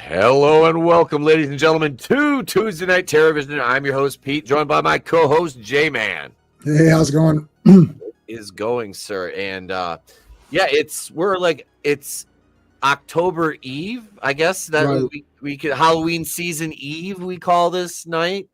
Hello and welcome, ladies and gentlemen, to Tuesday Night Terrorvision. I'm your host, Pete, joined by my co-host, J-Man. Hey, how's it going? Is going, sir. And it's October Eve, I guess. That Right. we could Halloween season Eve, we call this night.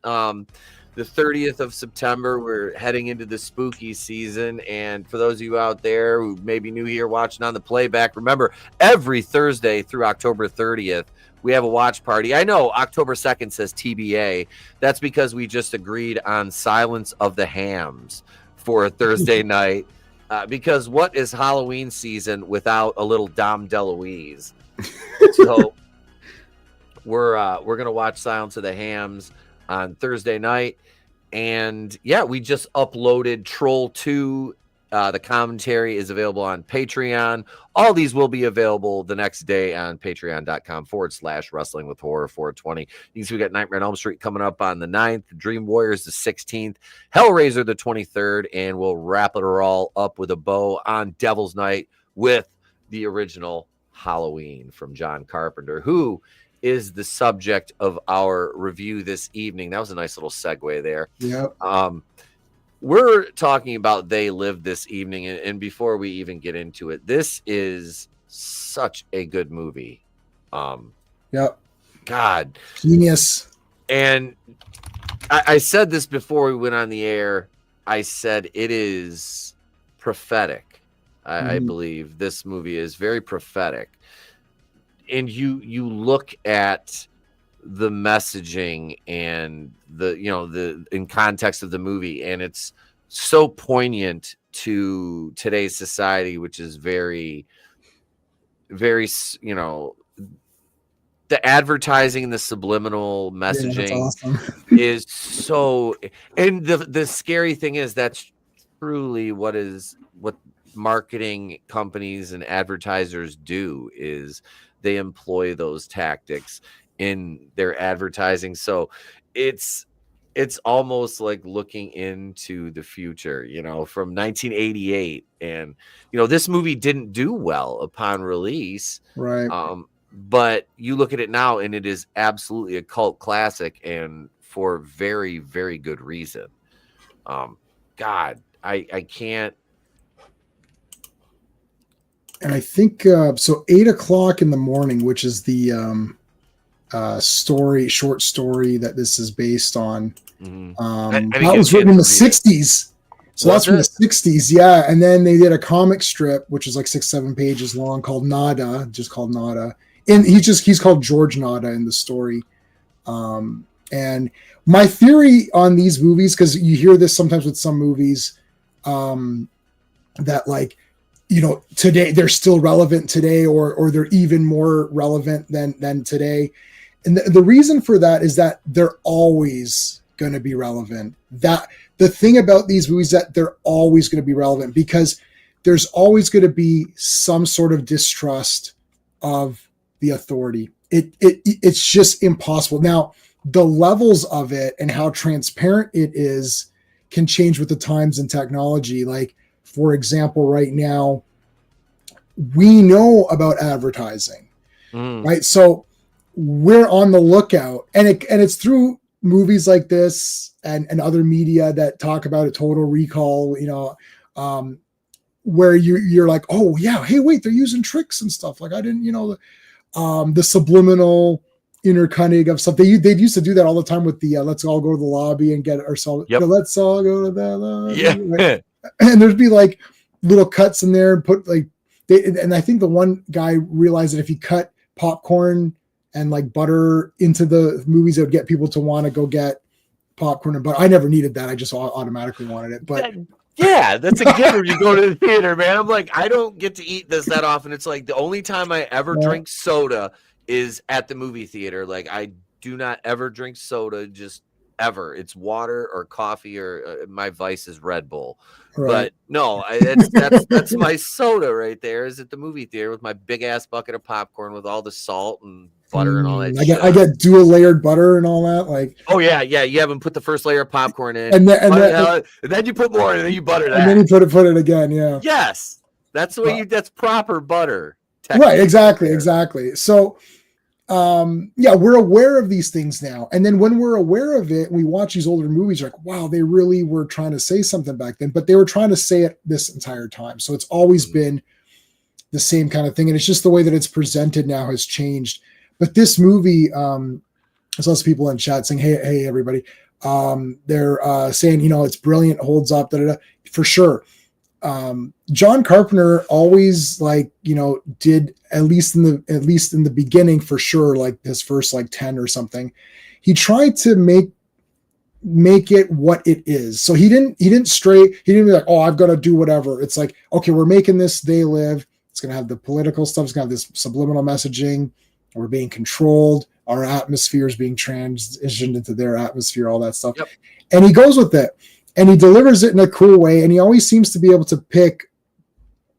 The 30th of September, we're heading into the spooky season. And for those of you out there who may be new here watching on the playback, remember, every Thursday through October 30th, we have a watch party. I know October 2nd says TBA. That's because we just agreed on Silence of the Hams for a Thursday night. Because what is Halloween season without a little Dom DeLuise? So we're gonna watch Silence of the Hams on Thursday night. And yeah, we just uploaded Troll 2. The commentary is available on Patreon. All these will be available the next day on patreon.com/wrestling with horror 420. You can see we got Nightmare on Elm Street coming up on the 9th, Dream Warriors the 16th, Hellraiser the 23rd, and we'll wrap it all up with a bow on Devil's Night with the original Halloween from John Carpenter, who is the subject of our review this evening. That was a nice little segue there. Yep. We're talking about They Live this evening, and before we even get into it, this is such a good movie. Yep. God. Genius. And I said this before we went on the air. I said it is prophetic. I believe this movie is very prophetic. And you look at the messaging and the in context of the movie, and it's so poignant to today's society, which is very, very, the advertising and the subliminal messaging is so, and the scary thing is that's truly what marketing companies and advertisers do, is they employ those tactics in their advertising. So it's almost like looking into the future, from 1988. And this movie didn't do well upon release, right? But you look at it now and it is absolutely a cult classic, and for very, very good reason. God, I can't. And I think so 8 o'clock in the morning, which is the short story that this is based on. That was written in the 60s. So that's from the 60s. Yeah. And then they did a comic strip, which is like 6-7 pages long, called Nada, just called Nada. And he's called George Nada in the story. And my theory on these movies, because you hear this sometimes with some movies, that today they're still relevant today, or they're even more relevant than today. And the reason for that is that they're always going to be relevant. That the thing about these movies, that they're always going to be relevant, because there's always going to be some sort of distrust of the authority. It's just impossible. Now, the levels of it and how transparent it is can change with the times and technology. Like, for example, right now, we know about advertising, right? So we're on the lookout, and it's through movies like this and other media that talk about a Total Recall, where you're like, oh yeah, hey, wait, they're using tricks and stuff. Like, I didn't, the subliminal inner cunning of stuff. They used to do that all the time with the let's all go to the lobby and get ourselves. Yep. Let's all go to the lobby. Yeah. Right? And there'd be like little cuts in there and put and I think the one guy realized that if he cut popcorn and like butter into the movies, it would get people to want to go get popcorn and butter. I never needed that. I just automatically wanted it. But yeah, that's a gift when you go to the theater, man. I'm like, I don't get to eat this that often. It's like the only time I ever drink soda is at the movie theater. Like, I do not ever drink soda, just ever. It's water or coffee, or my vice is Red Bull. Right. But no, that's my soda right there, is at the movie theater with my big ass bucket of popcorn with all the salt and butter and all that. I get dual layered butter and all that. Like, oh yeah, you haven't put the first layer of popcorn in, and then you put more, and then you butter that, and then you put it again. Yeah. Yes, that's the way that's proper butter. Right. Exactly. So yeah, we're aware of these things now. And then when we're aware of it, we watch these older movies, like, wow, they really were trying to say something back then, but they were trying to say it this entire time. So it's always been the same kind of thing. And it's just the way that it's presented now has changed. But this movie, there's lots of people in chat saying, hey, everybody. They're saying, it's brilliant, holds up, for sure. John Carpenter always did at least in the beginning for sure, like his first 10 or something, he tried to make it what it is. So he didn't be like, oh, I've got to do whatever. It's like, okay, we're making this, They Live. It's going to have the political stuff. It's going to have this subliminal messaging. We're being controlled. Our atmosphere is being transitioned into their atmosphere, all that stuff. Yep. And he goes with it. And he delivers it in a cool way. And he always seems to be able to pick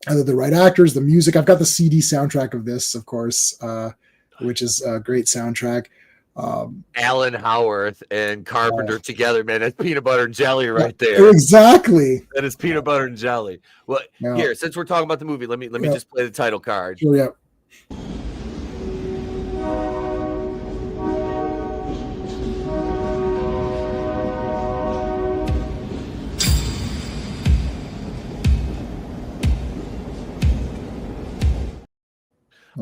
either the right actors, the music. I've got the CD soundtrack of this, of course, which is a great soundtrack. Alan Howarth and Carpenter together, man. That's peanut butter and jelly right there. Exactly. That is peanut butter and jelly. Well, here, since we're talking about the movie, let me just play the title card. Sure, yeah.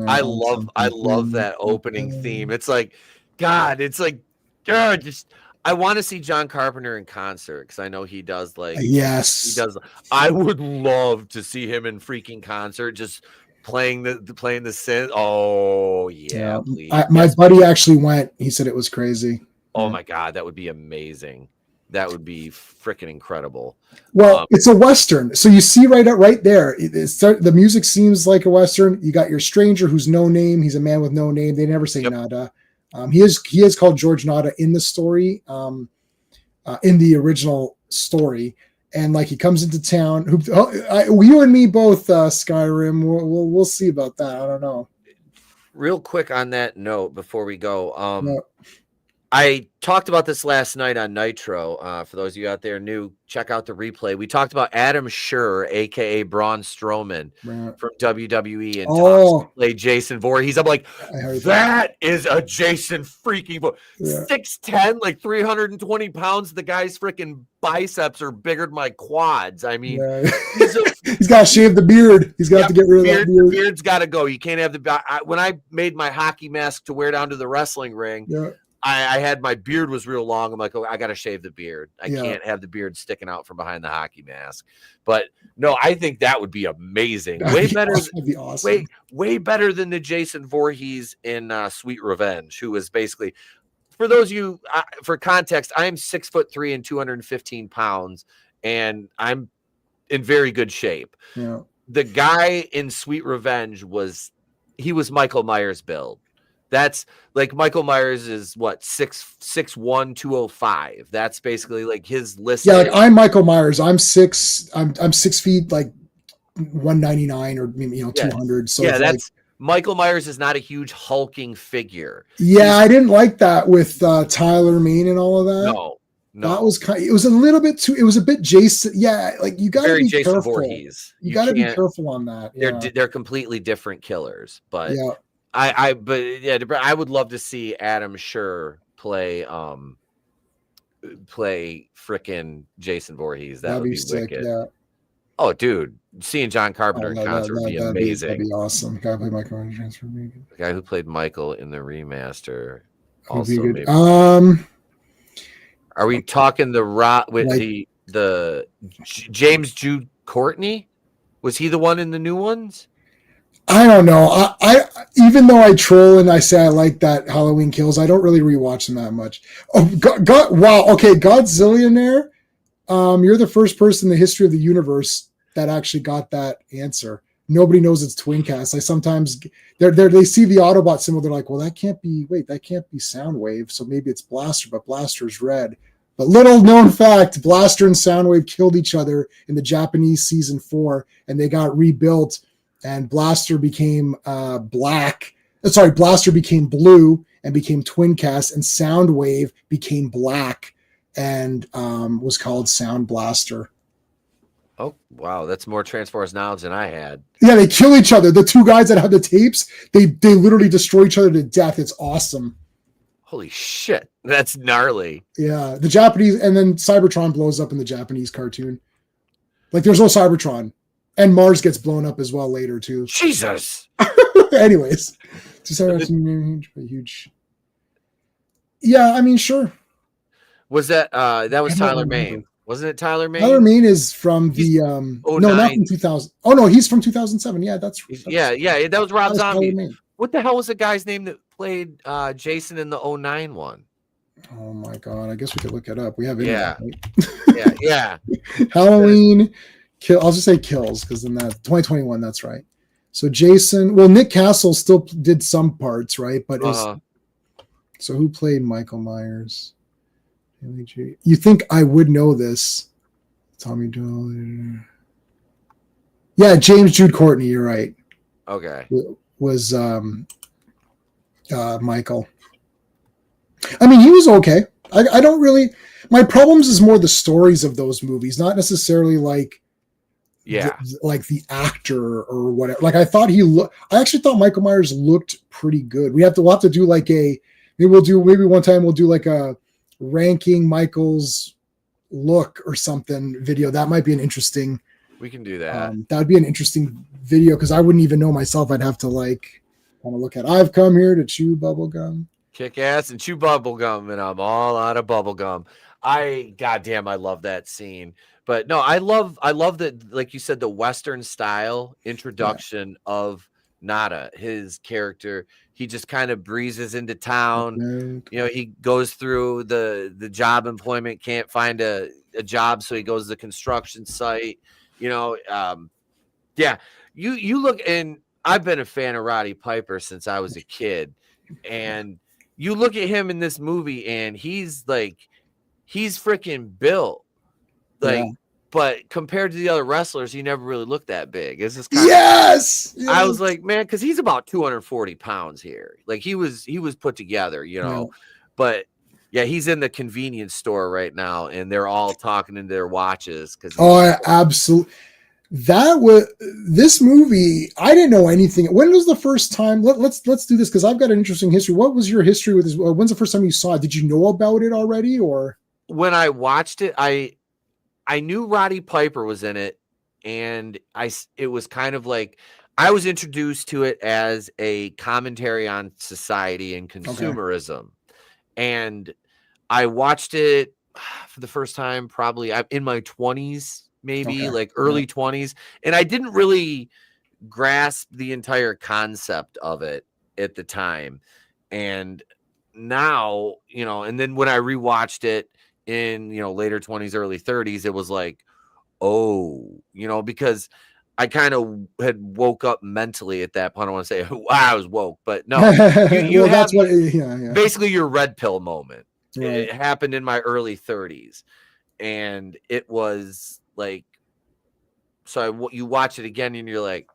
I love that opening theme. It's like, God, just I want to see John Carpenter in concert because I know he does yes. He does. I would love to see him in freaking concert, just playing the synth. Oh yeah, please. My buddy actually went. He said it was crazy. Oh my God, that would be amazing. That would be freaking incredible. Well, it's a Western. So you see right there, the music seems like a Western. You got your stranger who's no name. He's a man with no name. They never say nada. He is called George Nada in the story, in the original story. And he comes into town. You and me both, Skyrim. We'll see about that. I don't know. Real quick on that note before we go. I talked about this last night on Nitro. For those of you out there new, check out the replay. We talked about Adam Scherr, a.k.a. Braun Strowman from WWE, and played Jason Voorhees. I'm like, that is a Jason freaking Voorhees. 6'10", 320 pounds. The guy's freaking biceps are bigger than my quads. I mean, he's got to shave the beard. He's got to get rid of that beard. The beard's got to go. You can't have when I made my hockey mask to wear down to the wrestling ring, I had my beard was real long. I'm like, I got to shave the beard. I can't have the beard sticking out from behind the hockey mask. But no, I think that would be amazing. Way better. That'd be awesome. Way better than the Jason Voorhees in Sweet Revenge, who was basically, for those of you, for context, I am 6'3" and 215 pounds, and I'm in very good shape. Yeah. The guy in Sweet Revenge was Michael Myers build. That's Michael Myers is what 6'1", 205. That's basically his list. Yeah, I'm Michael Myers. I'm 6 feet 199 or 200. So yeah, that's Michael Myers is not a huge hulking figure. Yeah, I didn't like that with Tyler Mane and all of that. No. That was it was a little bit too. It was a bit Jason. Yeah, you got to be Jason careful. Voorhees. You got to be careful on that. Yeah. They're completely different killers, but yeah. I would love to see Adam Scherr play frickin' Jason Voorhees. That'd be sick, wicked. Yeah. Oh, dude, seeing John Carpenter in concert would be amazing. That'd be awesome. Guy played Michael in the Transformation. The guy who played Michael in the remaster. Also, maybe. Are we talking the James Jude Courtney? Was he the one in the new ones? I don't know. I even though I troll and I say I like that Halloween Kills, I don't really rewatch them that much. Oh God! Wow. Okay, Godzillionaire. You're the first person in the history of the universe that actually got that answer. Nobody knows it's Twincast. I sometimes they see the Autobot symbol. They're like, well, that can't be Soundwave. So maybe it's Blaster, but Blaster's red. But little known fact, Blaster and Soundwave killed each other in the Japanese season 4, and they got rebuilt. And Blaster became Blaster became blue and became Twincast, and Soundwave became black and was called Sound Blaster. Oh, wow. That's more Transformers knowledge than I had. Yeah, they kill each other. The two guys that have the tapes, they literally destroy each other to death. It's awesome. Holy shit. That's gnarly. Yeah, the Japanese, and then Cybertron blows up in the Japanese cartoon. Like, there's no Cybertron, and Mars gets blown up as well later too. Jesus. Anyways, huge. Yeah, I mean, sure. Was that that was I don't Tyler remember. Mane? Wasn't it Tyler Mane? Tyler Mane is from He's the no, not 09. from 2000. Oh no, he's from 2007. Yeah, that's Yeah, that was Rob that was Tyler Zombie. Mane. What the hell was the guy's name that played Jason in the 09 one? Oh my god, I guess we could look it up. We have Yeah. internet, Yeah. Halloween kill. I'll just say kills because then that 2021. That's right. So Jason. Well, Nick Castle still did some parts, right? But so who played Michael Myers? You think I would know this? Tommy Doyle. Yeah, James Jude Courtney. You're right. Okay. Was Michael. I mean, he was okay. I don't really. My problems is more the stories of those movies, not necessarily like, like the actor or whatever. Like I actually thought Michael Myers looked pretty good. We'll have to do like maybe one time we'll do like a ranking Michael's look or something video. That might be an interesting. We can do that. That would be an interesting video because I wouldn't even know myself. I'd have to like kind of look at. I've come here to chew bubble gum. Kick ass and chew bubble gum, and I'm all out of bubble gum. Goddamn, I love that scene. But no, I love that, like you said, the Western style introduction of Nada, his character. He just kind of breezes into town. Okay. You know, he goes through the job employment, can't find a job, so he goes to the construction site. You know, you look, and I've been a fan of Roddy Piper since I was a kid, and you look at him in this movie, and he's freaking built, but compared to the other wrestlers, he never really looked that big. It's just kind yes! I was like, man, because he's about 240 pounds here. Like he was put together, you know, but. Yeah, he's in the convenience store right now, and they're all talking into their watches. Absolutely. This movie. I didn't know anything. When was the first time? Let's do this because I've got an interesting history. What was your history with this? When's the first time you saw it? Did you know about it already, or when I watched it, I knew Roddy Piper was in it, and it was kind of like I was introduced to it as a commentary on society and consumerism, and I watched it for the first time probably in my 20s, maybe like early 20s. And I didn't really grasp the entire concept of it at the time. And now, you know, and then when I rewatched it in, you know, later 20s, early 30s, it was like, oh, you know, because I kind of had woke up mentally at that point. I want to say I was woke, but no, you have basically your red pill moment. Right. It happened in my early 30s, and it was like, so you watch it again, and you're like,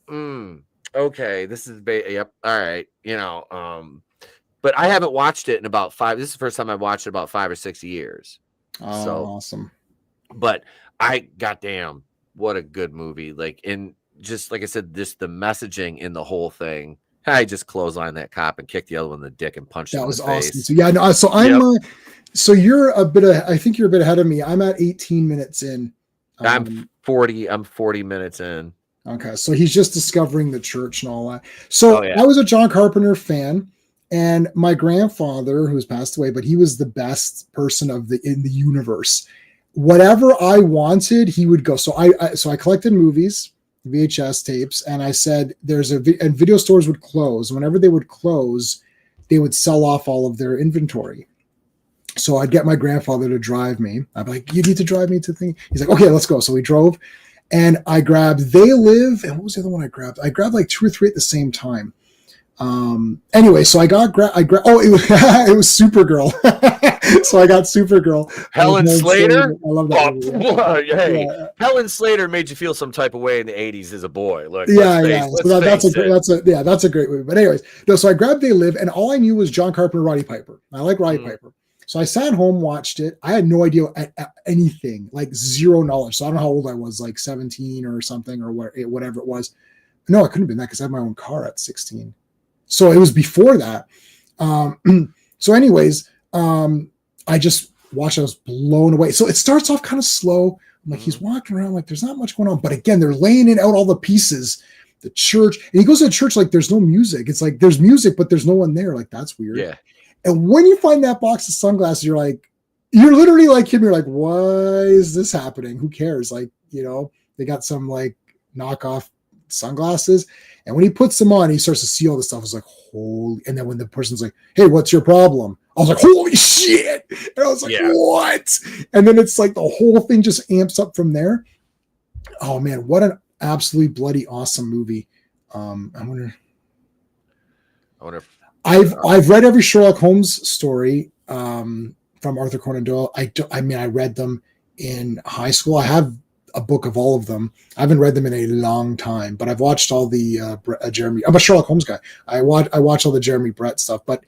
okay, this is yep, all right, you know. But I haven't watched it in about 5. This is the first time I watched it about 5 or 6 years. Oh, so awesome! But goddamn, what a good movie! Like, and just like I said, just the messaging in the whole thing. I just clotheslined that cop and kicked the other one in the dick and punched him in the face. That was awesome. So yeah, no, so I'm so you're I think you're a bit ahead of me. I'm at 18 minutes in. I'm 40 minutes in. Okay, so he's just discovering the church and all that. So I was a John Carpenter fan, and my grandfather, who's passed away, but he was the best person in the universe. Whatever I wanted, he would go. So I collected movies, VHS tapes, and I said and video stores would close. Whenever they would close, they would sell off all of their inventory. So I'd get my grandfather to drive me. I'd be like, you need to drive me to the thing. He's like, okay, let's go. So we drove, and I grabbed They Live, and what was the other one I grabbed? I grabbed like 2 or 3 at the same time. Anyway, so I got it was Supergirl. So I got Supergirl. Helen Slater. I love that movie. Hey, Helen Slater made you feel some type of way in the 80s as a boy. Look, that's a great movie. But anyways, so I grabbed They Live, and all I knew was John Carpenter, Roddy Piper. I like Roddy Piper. So I sat home, watched it. I had no idea anything, like zero knowledge. So I don't know how old I was, like 17 or something, or whatever it was. No, I couldn't have been that because I had my own car at 16. So it was before that. So anyways, I just watched. I was blown away. So it starts off kind of slow. I'm like, he's walking around like there's not much going on. But again, they're laying it out all the pieces. The church, and he goes to the church like there's no music. It's like there's music, but there's no one there. Like, that's weird. Yeah. And when you find that box of sunglasses, you're literally like him. You're like, why is this happening? Who cares? Like, they got some like knockoff sunglasses. And when he puts them on, he starts to see all this stuff. It's like, holy. And then when the person's like, hey, what's your problem? I was like, holy shit. And I was like, what? And then it's like the whole thing just amps up from there. Oh man, what an absolutely bloody awesome movie. I've read every Sherlock Holmes story from Arthur Conan Doyle. I read them in high school. I have a book of all of them. I haven't read them in a long time, but I've watched all the Jeremy. I'm a Sherlock Holmes guy. I watch all the Jeremy Brett stuff, but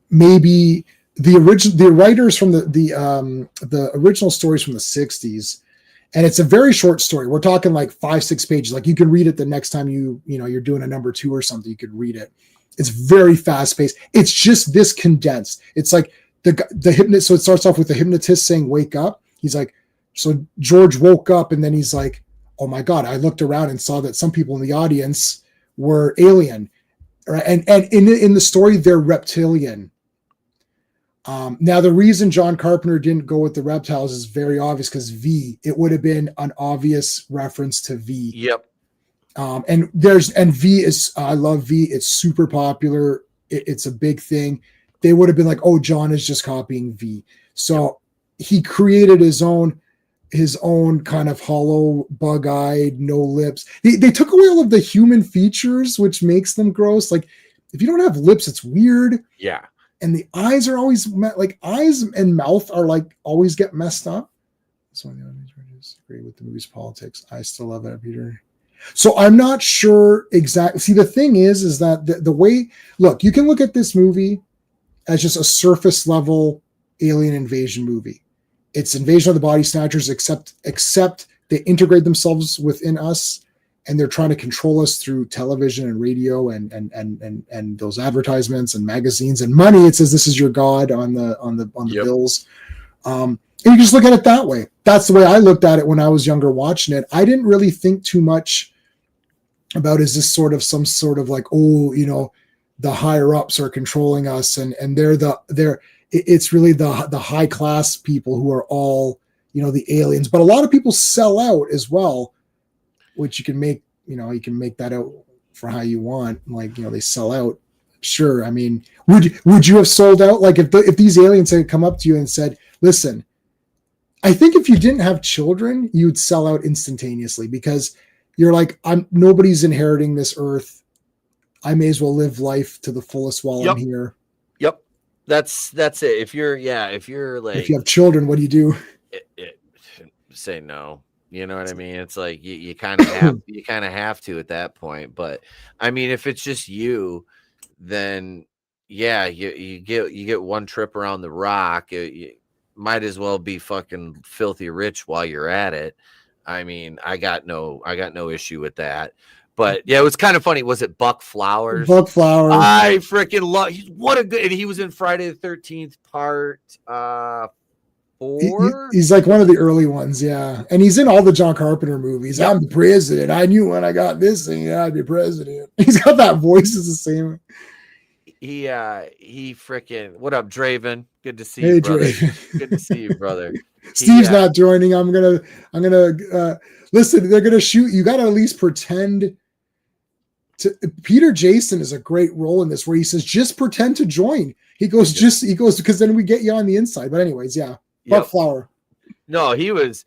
maybe the writers from the original stories from the 60s, and it's a very short story. We're talking like 5-6 pages. Like you can read it the next time you're doing a number 2 or something. You could read it. It's very fast paced. It's just this condensed. It's like the hypnotist. So it starts off with the hypnotist saying, "Wake up." He's like, so George woke up, and then he's like, "Oh my God!" I looked around and saw that some people in the audience were alien, right? And in the story, they're reptilian. Now the reason John Carpenter didn't go with the reptiles is very obvious because V. It would have been an obvious reference to V. Yep. And V is, I love V. It's super popular. It's a big thing. They would have been like, oh, John is just copying V. So he created his own kind of hollow, bug-eyed, no lips. They took away all of the human features, which makes them gross. Like if you don't have lips, it's weird. Yeah. And the eyes are always like eyes and mouth are like always get messed up. So the audience disagree with the movie's politics. I still love that, Peter. So I'm not sure exactly. See, the thing is that the way, look, you can look at this movie as just a surface level alien invasion movie. It's Invasion of the Body Snatchers, except they integrate themselves within us, and they're trying to control us through television and radio and those advertisements and magazines and money. It says this is your God on the bills. And you just look at it that way. That's the way I looked at it when I was younger watching it. I didn't really think too much about, is this sort of some sort of like, the higher ups are controlling us and it's really the high class people who are all, the aliens. But a lot of people sell out as well, which you can make that out for how you want. Like, they sell out. Sure. I mean, would you have sold out? Like if these aliens had come up to you and said, listen, I think if you didn't have children, you'd sell out instantaneously because you're like, nobody's inheriting this earth. I may as well live life to the fullest while I'm here. Yep. That's it. If you're like, if you have children, what do you do? Say no. You know what I mean? It's like you kind of have to at that point. But I mean, if it's just you, then you get one trip around the rock. You might as well be fucking filthy rich while you're at it. I mean, I got no issue with that. But yeah, it was kind of funny. Was it Buck Flowers? Buck Flowers. I freaking love. What a good. And he was in Friday the 13th part 4. He's like one of the early ones, yeah. And he's in all the John Carpenter movies. Yep. I'm the president. I knew when I got this thing, I'd be president. He's got that voice is the same. He freaking. What up, Draven? Good to see you, brother. Good to see you, brother. Steve's not joining. I'm gonna listen. They're gonna shoot. You got to at least pretend. Peter Jason is a great role in this, where he says, "Just pretend to join." He goes, because then we get you on the inside. But anyways, yeah. Buck Flower. No, his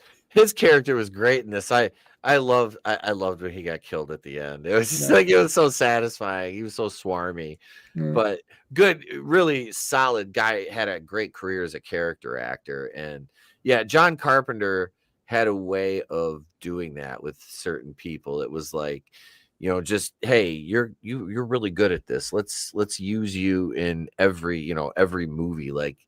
character was great in this. I loved when he got killed at the end. It was just like, it was so satisfying. He was so swarmy, but good, really solid guy. Had a great career as a character actor. And yeah, John Carpenter had a way of doing that with certain people. It was like, just, hey, you're really good at this. Let's use you in every movie. Like,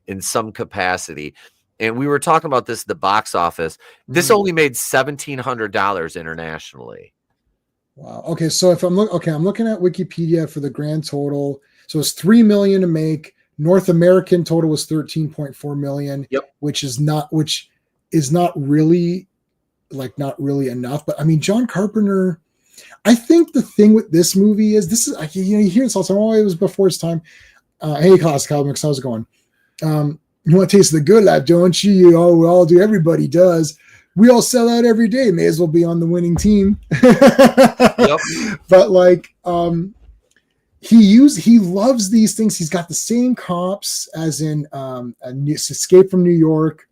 in some capacity. And we were talking about this at the box office. This Mhm. only made $1,700 internationally. Wow. Okay, so if I'm I'm looking at Wikipedia for the grand total. So it's 3 million to make. North American total was 13.4 million, Yep. which is not really not really enough. But I mean, John Carpenter. I think the thing with this movie is you hear this all the time. Oh, it was before its time. Hey, Classic Comics, how's it going? You want to taste the good life, don't you? You all, we all do. Everybody does. We all sell out every day. May as well be on the winning team. Yep. But like, he loves these things. He's got the same cops as in Escape from New York.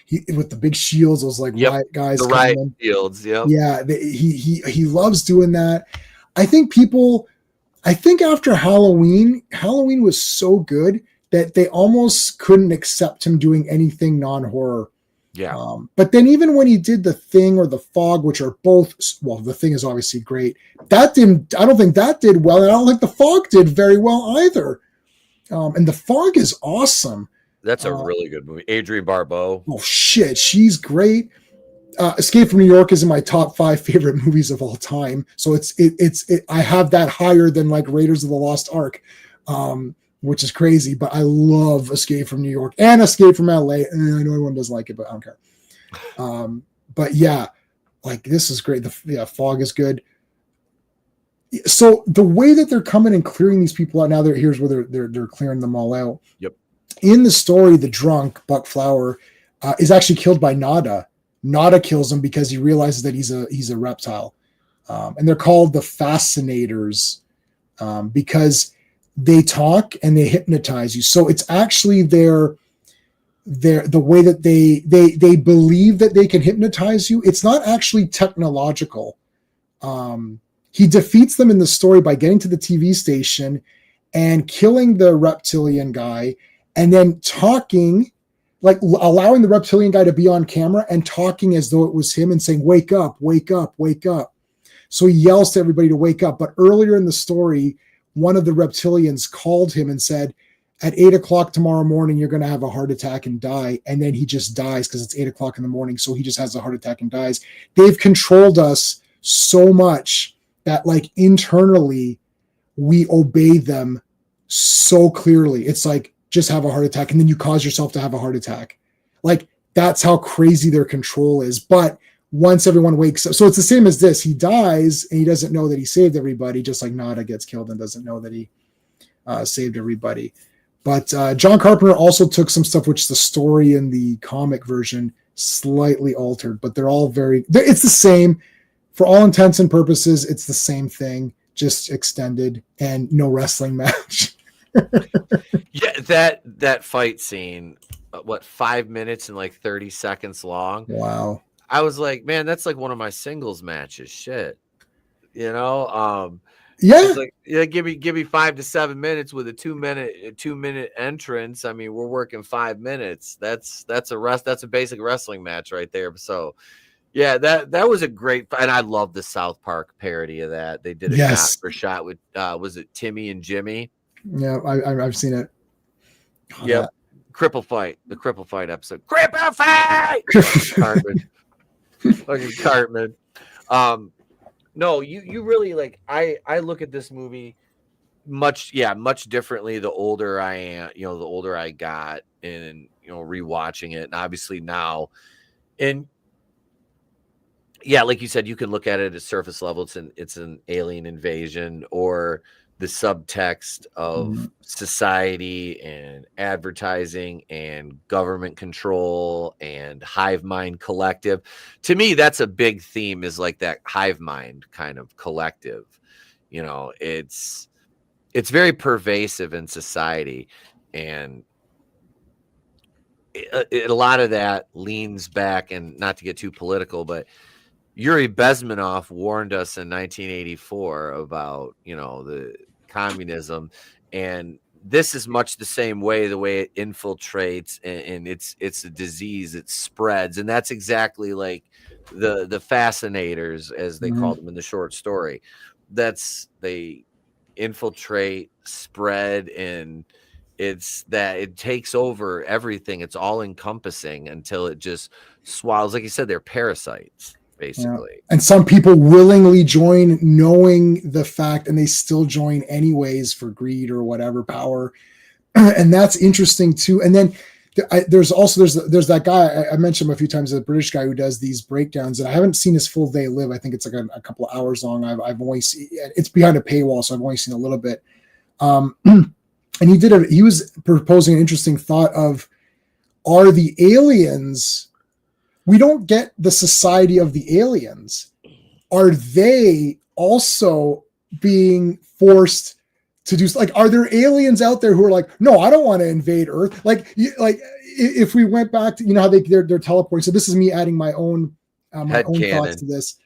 He with the big shields, those like Yep. riot guys. The riot shields. Yep. Yeah, he loves doing that. I think after Halloween was so good that they almost couldn't accept him doing anything non-horror. Yeah. But then even when he did The Thing or The Fog, which are both, well, The Thing is obviously great. I don't think that did well. And I don't think The Fog did very well either. And The Fog is awesome. That's a really good movie. Adrienne Barbeau. Oh shit, she's great. Escape from New York is in my top 5 favorite movies of all time. So I have that higher than like Raiders of the Lost Ark, which is crazy. But I love Escape from New York and Escape from LA. And I know everyone doesn't like it, but I don't care. But yeah, like this is great. Fog is good. So the way that they're coming and clearing these people out now, here's where they're clearing them all out. Yep. In the story, the drunk Buck Flower is actually killed by Nada. Nada kills him because he realizes that he's a reptile, and they're called the Fascinators because they talk and they hypnotize you. So it's actually the way that they believe that they can hypnotize you. It's not actually technological. He defeats them in the story by getting to the TV station and killing the reptilian guy, and then talking, like allowing the reptilian guy to be on camera and talking as though it was him and saying, "Wake up, wake up, wake up." So he yells to everybody to wake up. But earlier in the story, one of the reptilians called him and said, "At 8:00 tomorrow morning, you're going to have a heart attack and die." And then he just dies because it's 8:00 in the morning. So he just has a heart attack and dies. They've controlled us so much that like internally we obey them so clearly. It's like, just have a heart attack and then you cause yourself to have a heart attack. Like that's how crazy their control is. But once everyone wakes up, so it's the same as this. He dies and he doesn't know that he saved everybody, just like Nada gets killed and doesn't know that he saved everybody. But John Carpenter also took some stuff, which the story in the comic version slightly altered, but it's the same. For all intents and purposes, it's the same thing, just extended and no wrestling match. Yeah, that fight scene, 5 minutes and like 30 seconds long. Wow. I was like, man, that's like one of my singles matches. Shit. Yeah. Like, yeah, give me 5 to 7 minutes with a 2-minute entrance. I mean, we're working 5 minutes. That's a basic wrestling match right there. So yeah, that was a great, and I love the South Park parody of that. They did a shot for shot with was it Timmy and Jimmy? Yeah, I've seen it. Yep. Cripple Fight, the Cripple Fight episode. Cripple Fight! Cartman. Fucking Cartman. No, you really like, I look at this movie much differently the older I am, the older I got, and rewatching it, and obviously now, and yeah, like you said, you can look at it at surface level. It's an alien invasion, or the subtext of society and advertising and government control and hive mind collective. To me, that's a big theme, is like that hive mind kind of collective. It's very pervasive in society, and a lot of that leans back, and not to get too political, but Yuri Bezmenov warned us in 1984 about, the communism, and this is much the same way, the way it infiltrates, and it's a disease, it spreads, and that's exactly like the Fascinators, as they called them in the short story. They infiltrate, spread, and It's that it takes over everything. It's all encompassing until it just swallows. Like you said, they're parasites, Yeah. basically. And some people willingly join knowing the fact, and they still join anyways for greed or whatever power. And that's interesting too. And then there's that guy I mentioned him a few times, the British guy who does these breakdowns, and I haven't seen his full day live. I think it's like a couple of hours long. I've only seen it's behind a paywall, so I've only seen a little bit. And he was proposing an interesting thought of, are the aliens, we don't get the society of the aliens. Are they also being forced to do, like, are there aliens out there who are like, no, I don't want to invade Earth? Like if we went back to, how they're teleporting. So this is me adding my own thoughts to this.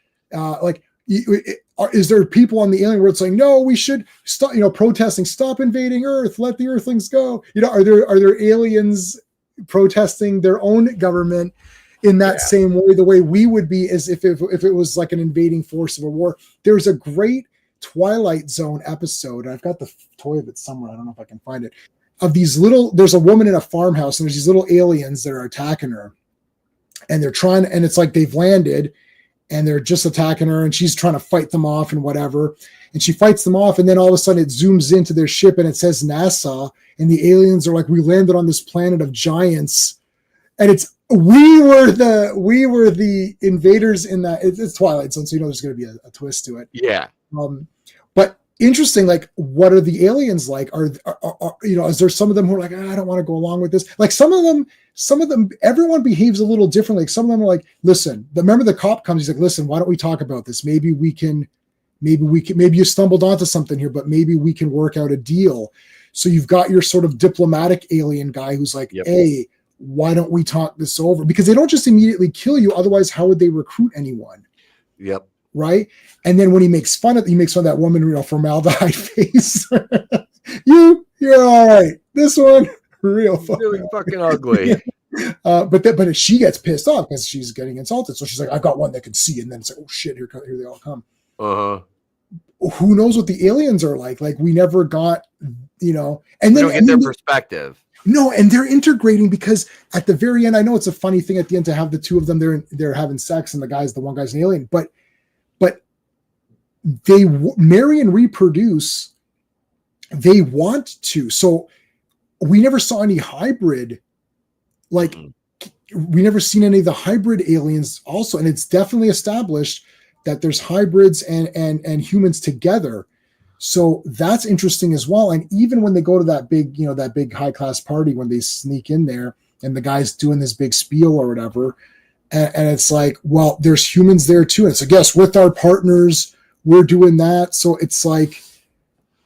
Is there people on the alien world saying, no, we should stop, protesting, stop invading Earth, let the Earthlings go? Are there aliens protesting their own government in that same way, the way we would be as if it was like an invading force of a war? There's a great Twilight Zone episode. I've got the toy of it somewhere. I don't know if I can find it. Of these there's a woman in a farmhouse, and there's these little aliens that are attacking her, and and it's like they've landed and they're just attacking her, and she's trying to fight them off and whatever. And she fights them off, and then all of a sudden it zooms into their ship and it says NASA, and the aliens are like, we landed on this planet of giants. And we were the invaders in that. It's Twilight Zone, so there's going to be a twist to it. Yeah. But interesting, like, what are the aliens like? Are is there some of them who are like, I don't want to go along with this? Like some of them, everyone behaves a little differently. Like some of them are like, listen, remember the cop comes, he's like, listen, why don't we talk about this? Maybe you stumbled onto something here, but maybe we can work out a deal. So you've got your sort of diplomatic alien guy who's like, hey, why don't we talk this over? Because they don't just immediately kill you. Otherwise, how would they recruit anyone? Yep. Right. And then when he makes fun of that woman, formaldehyde face. You're all right. This one, real fucking ugly. But she gets pissed off because she's getting insulted. So she's like, I've got one that can see. And then it's like, oh shit, here they all come. Who knows what the aliens are like? Like we never got, and then we don't get their perspective. No, and they're integrating because at the very end, I know it's a funny thing at the end to have the two of them, they're having sex and the one guy's an alien, but they marry and reproduce. They want to. So we never saw any hybrid, we never seen any of the hybrid aliens also. And it's definitely established that there's hybrids and humans together. So that's interesting as well. And even when they go to that big high class party, when they sneak in there and the guy's doing this big spiel or whatever, and it's like, well, there's humans there too. And it's like, yes, with our partners, we're doing that. So it's like,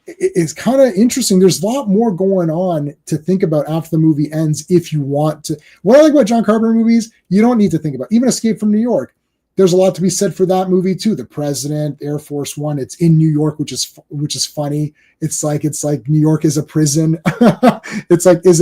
it's kind of interesting. There's a lot more going on to think about after the movie ends. If you want to, what I like about John Carpenter movies, you don't need to think about even Escape from New York. There's a lot to be said for that movie too. The President, Air Force One. It's in New York, which is funny. It's like New York is a prison. It's like is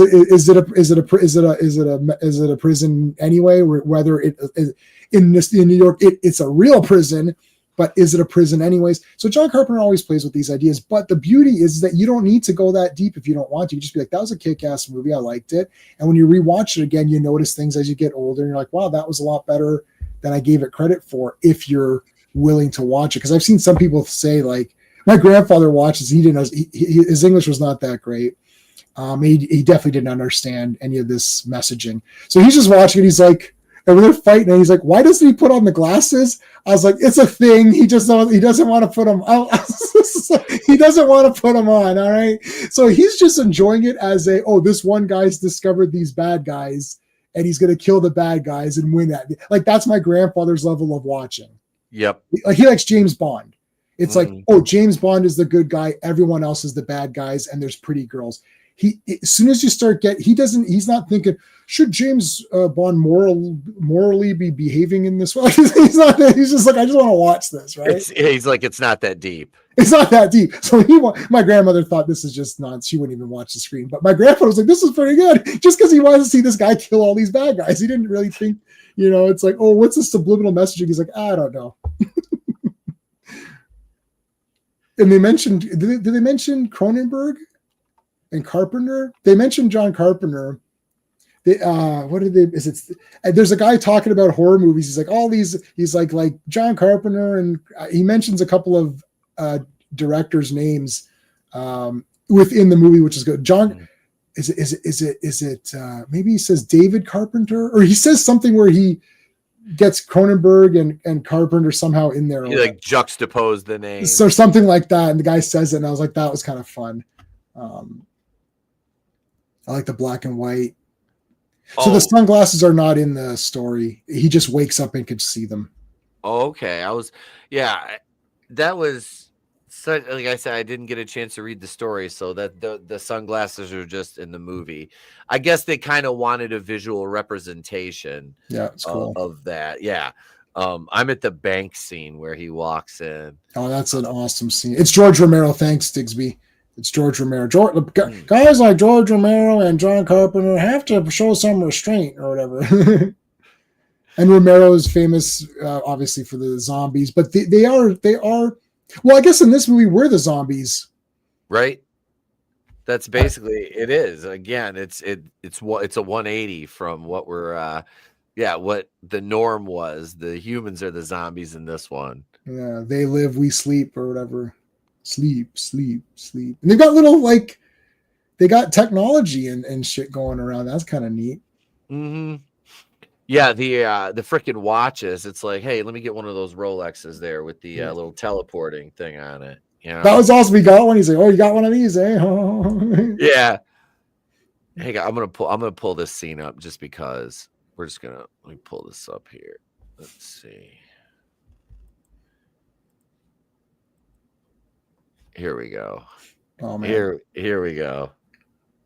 it a prison anyway? Whether it is in New York, it's a real prison, but is it a prison anyways? So John Carpenter always plays with these ideas. But the beauty is that you don't need to go that deep if you don't want to. You just be like, that was a kick-ass movie. I liked it. And when you rewatch it again, you notice things as you get older. And you're like, wow, that was a lot better than I gave it credit for, if you're willing to watch it. Because I've seen some people say, like, my grandfather watches, he didn't know, his English was not that great. He definitely didn't understand any of this messaging. So he's just watching it. He's like, and when they're fighting, and he's like, why doesn't he put on the glasses? I was like, it's a thing. He doesn't want to put them on. He doesn't want to put them on. All right. So he's just enjoying it as this one guy's discovered these bad guys, and he's going to kill the bad guys and win that. Like, that's my grandfather's level of watching. Yep. Like, he likes James Bond. It's like, James Bond is the good guy. Everyone else is the bad guys. And there's pretty girls. As soon as you start he's not thinking, should James Bond morally be behaving in this way? He's just like, I just want to watch this. Right. He's like, it's not that deep. It's not that deep. So my grandmother thought this is just nuts. She wouldn't even watch the screen. But my grandfather was like, this is pretty good. Just because he wanted to see this guy kill all these bad guys. He didn't really think, it's like, oh, what's the subliminal messaging? He's like, I don't know. And they mentioned, did they mention Cronenberg? and Carpenter. They mentioned John Carpenter. What did they? Is it? There's a guy talking about horror movies. He's like all these. He's like John Carpenter, and he mentions a couple of directors' names within the movie, which is good. John, is it? Maybe he says David Carpenter, or he says something where he gets Cronenberg and Carpenter somehow in there. He like juxtaposed the name, so something like that, and the guy says it, and I was like, that was kind of fun. I like the black and white. So the sunglasses are not in the story. He just wakes up and could see them. Okay. That was such, like I said, I didn't get a chance to read the story, so that the sunglasses are just in the movie. I guess they kind of wanted a visual representation it's cool. of that. Yeah. I'm at the bank scene where he walks in. Oh, that's an awesome scene. It's George Romero. Thanks, Digsby. It's George Romero. Guys like George Romero and John Carpenter have to show some restraint or whatever. And Romero is famous, obviously, for the zombies, but they are. Well, I guess in this movie we're the zombies, right? That's basically it. Is again, it's a 180 from what we're, what the norm was. The humans are the zombies in this one. Yeah, they live, we sleep, or whatever. Sleep. And they've got little they got technology and shit going around. That's kind of neat. Mm-hmm. Yeah, the freaking watches. It's like, hey, let me get one of those Rolexes there with the little teleporting thing on it. You know? That was awesome. He got one. He's like, oh, you got one of these, eh? Yeah. Hey, I'm gonna pull this scene up just because let me pull this up here. Let's see. Here we go. Oh man. Here we go.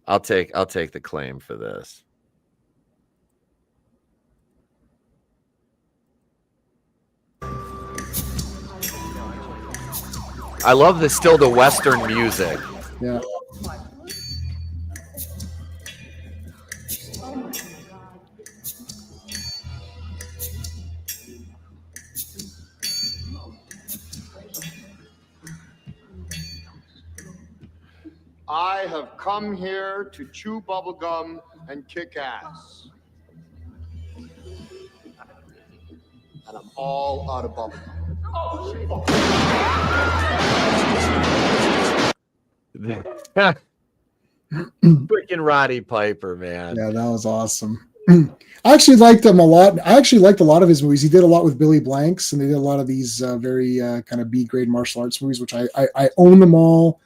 I'll take the claim for this. I love the Western music. Yeah. I have come here to chew bubblegum and kick ass. And I'm all out of bubblegum. Freaking Roddy Piper, man. Yeah, that was awesome. I actually liked him a lot. I actually liked a lot of his movies. He did a lot with Billy Blanks, and they did a lot of these very kind of B-grade martial arts movies, which I own them all.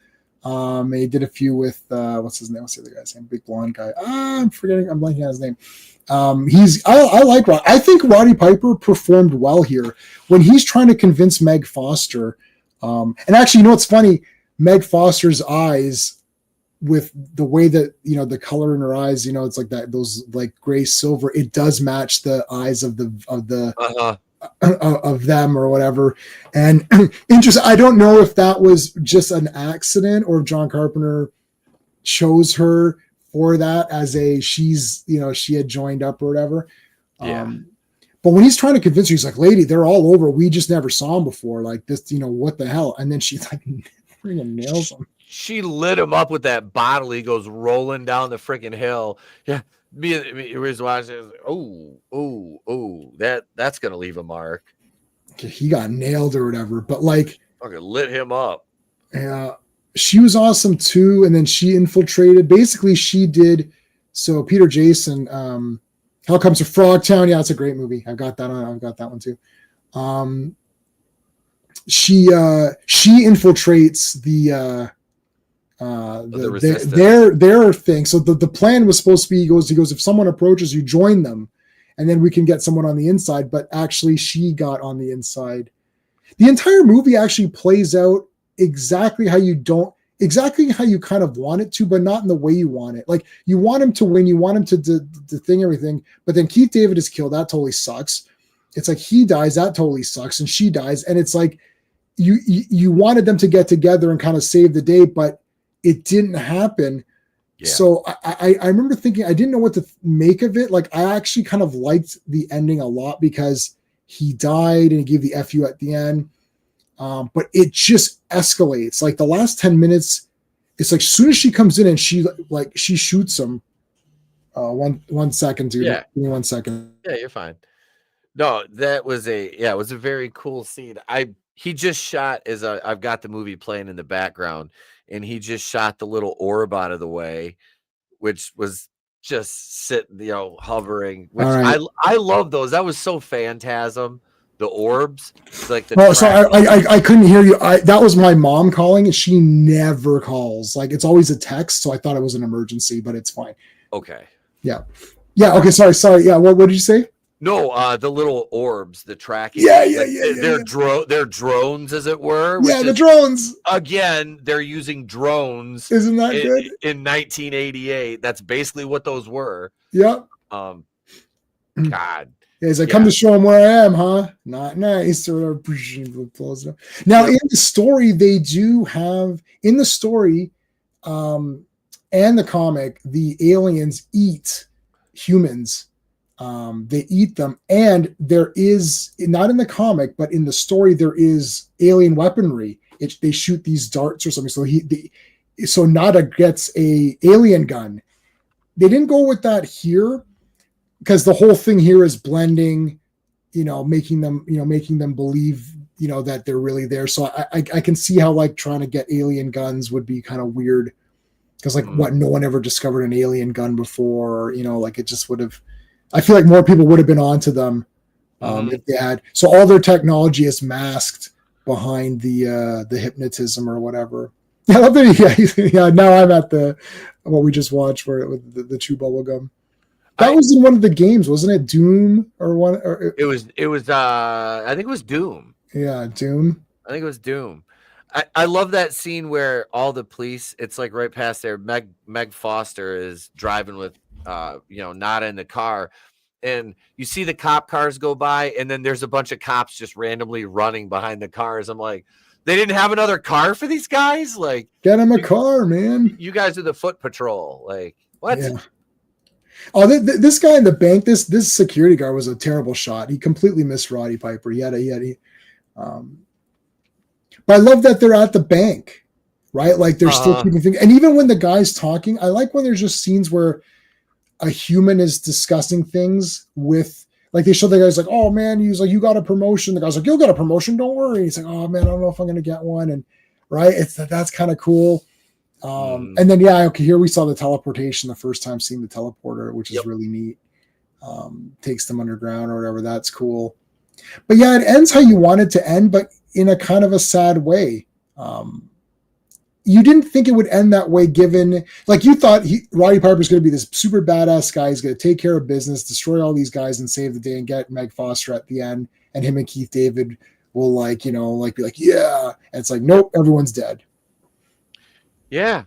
He did a few with what's his name? What's the other guy's name? Big blonde guy. I'm blanking on his name. I like Rod. I think Roddy Piper performed well here when he's trying to convince Meg Foster. And actually, you know what's funny? Meg Foster's eyes, with the way that the color in her eyes, it's like that, those like gray silver. It does match the eyes of the of them or whatever. And interesting. I don't know if that was just an accident or if John Carpenter chose her for that as she had joined up or whatever. Yeah. But when he's trying to convince her, he's like, lady, they're all over. We just never saw them before. Like this, what the hell? And then she like freaking nails him. She lit him up with that bottle. He goes rolling down the freaking hill. Yeah. Me was watching. That's gonna leave a mark. He got nailed or whatever, but like, okay, lit him up. Yeah, she was awesome too. And then she infiltrated. Basically, she did. So Peter Jason, Hell Comes to Frogtown. Yeah, it's a great movie. I've got that one too. She infiltrates their thing. So the plan was supposed to be, he goes, if someone approaches you, join them, and then we can get someone on the inside. But actually she got on the inside. The entire movie actually plays out exactly how you kind of want it to, but not in the way you want it. Like, you want him to win, you want him to thing everything, but then Keith David is killed. That totally sucks. It's like he dies. That totally sucks. And she dies. And it's like, you wanted them to get together and kind of save the day, but it didn't happen. Yeah. So I remember thinking, I didn't know what to make of it. Like, I actually kind of liked the ending a lot because he died and he gave the FU at the end. But it just escalates. Like, the last 10 minutes, it's like as soon as she comes in and she shoots him. 1 second, dude. Yeah. Give me 1 second. Yeah, you're fine. No, it was a very cool scene. He just shot I've got the movie playing in the background, and he just shot the little orb out of the way, which was just sitting, hovering. Which Right. I love those. That was so Phantasm. The orbs, like the. Oh, so I couldn't hear you. That was my mom calling. She never calls. Like it's always a text, so I thought it was an emergency, but it's fine. Okay. Yeah. Okay. Sorry. Yeah. What did you say? No, the little orbs, the tracking. Yeah. They're drones, as it were. Yeah, the drones. Again, they're using drones. Isn't that good? In 1988, that's basically what those were. Yep. God. Yeah, he's like, come to show him where I am, huh? Not nice. Or whatever. Now, in the story, they do have in the story, and the comic, the aliens eat humans. They eat them, and there is not in the comic, but in the story, there is alien weaponry. They shoot these darts or something. So Nada gets a alien gun. They didn't go with that here because the whole thing here is blending, making them believe, that they're really there. So I can see how like trying to get alien guns would be kind of weird because no one ever discovered an alien gun before, like it just would have. I feel like more people would have been onto them if they had. So all their technology is masked behind the hypnotism or whatever. I love that. Yeah. Now I'm at what we just watched with the chew bubble gum. That was in one of the games, wasn't it? Doom or one? Or, it was. I think it was Doom. Yeah, Doom. I think it was Doom. I love that scene where all the police. It's like right past there. Meg Foster is driving with. Nada in the car, and you see the cop cars go by, and then there's a bunch of cops just randomly running behind the cars. I'm like, they didn't have another car for these guys? Like, get him a car, man. You guys are the foot patrol. Like, what? Yeah. Oh, this guy in the bank, this security guard was a terrible shot. He completely missed Roddy Piper. But I love that they're at the bank, right? Like they're still keeping things. And even when the guy's talking, I like when there's just scenes where a human is discussing things with, like they show the guy's like, oh man, he's like, you got a promotion. The guy's like, you got a promotion, don't worry. He's like, oh man, I don't know if I'm gonna get one. And right, that's kind of cool. And then here we saw the teleportation the first time seeing the teleporter, which is really neat. Takes them underground or whatever. That's cool. But yeah, it ends how you want it to end, but in a kind of a sad way. You didn't think it would end that way, given like you thought Roddy Piper's going to be this super badass guy. He's going to take care of business, destroy all these guys, and save the day, and get Meg Foster at the end. And him and Keith David will be like, yeah. And it's like, nope, everyone's dead. Yeah,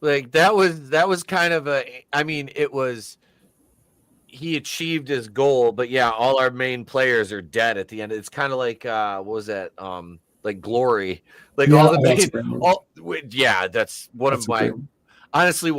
like that was kind of it was. He achieved his goal, but yeah, all our main players are dead at the end. It's kind of like what was that? Like Glory, like all the that's one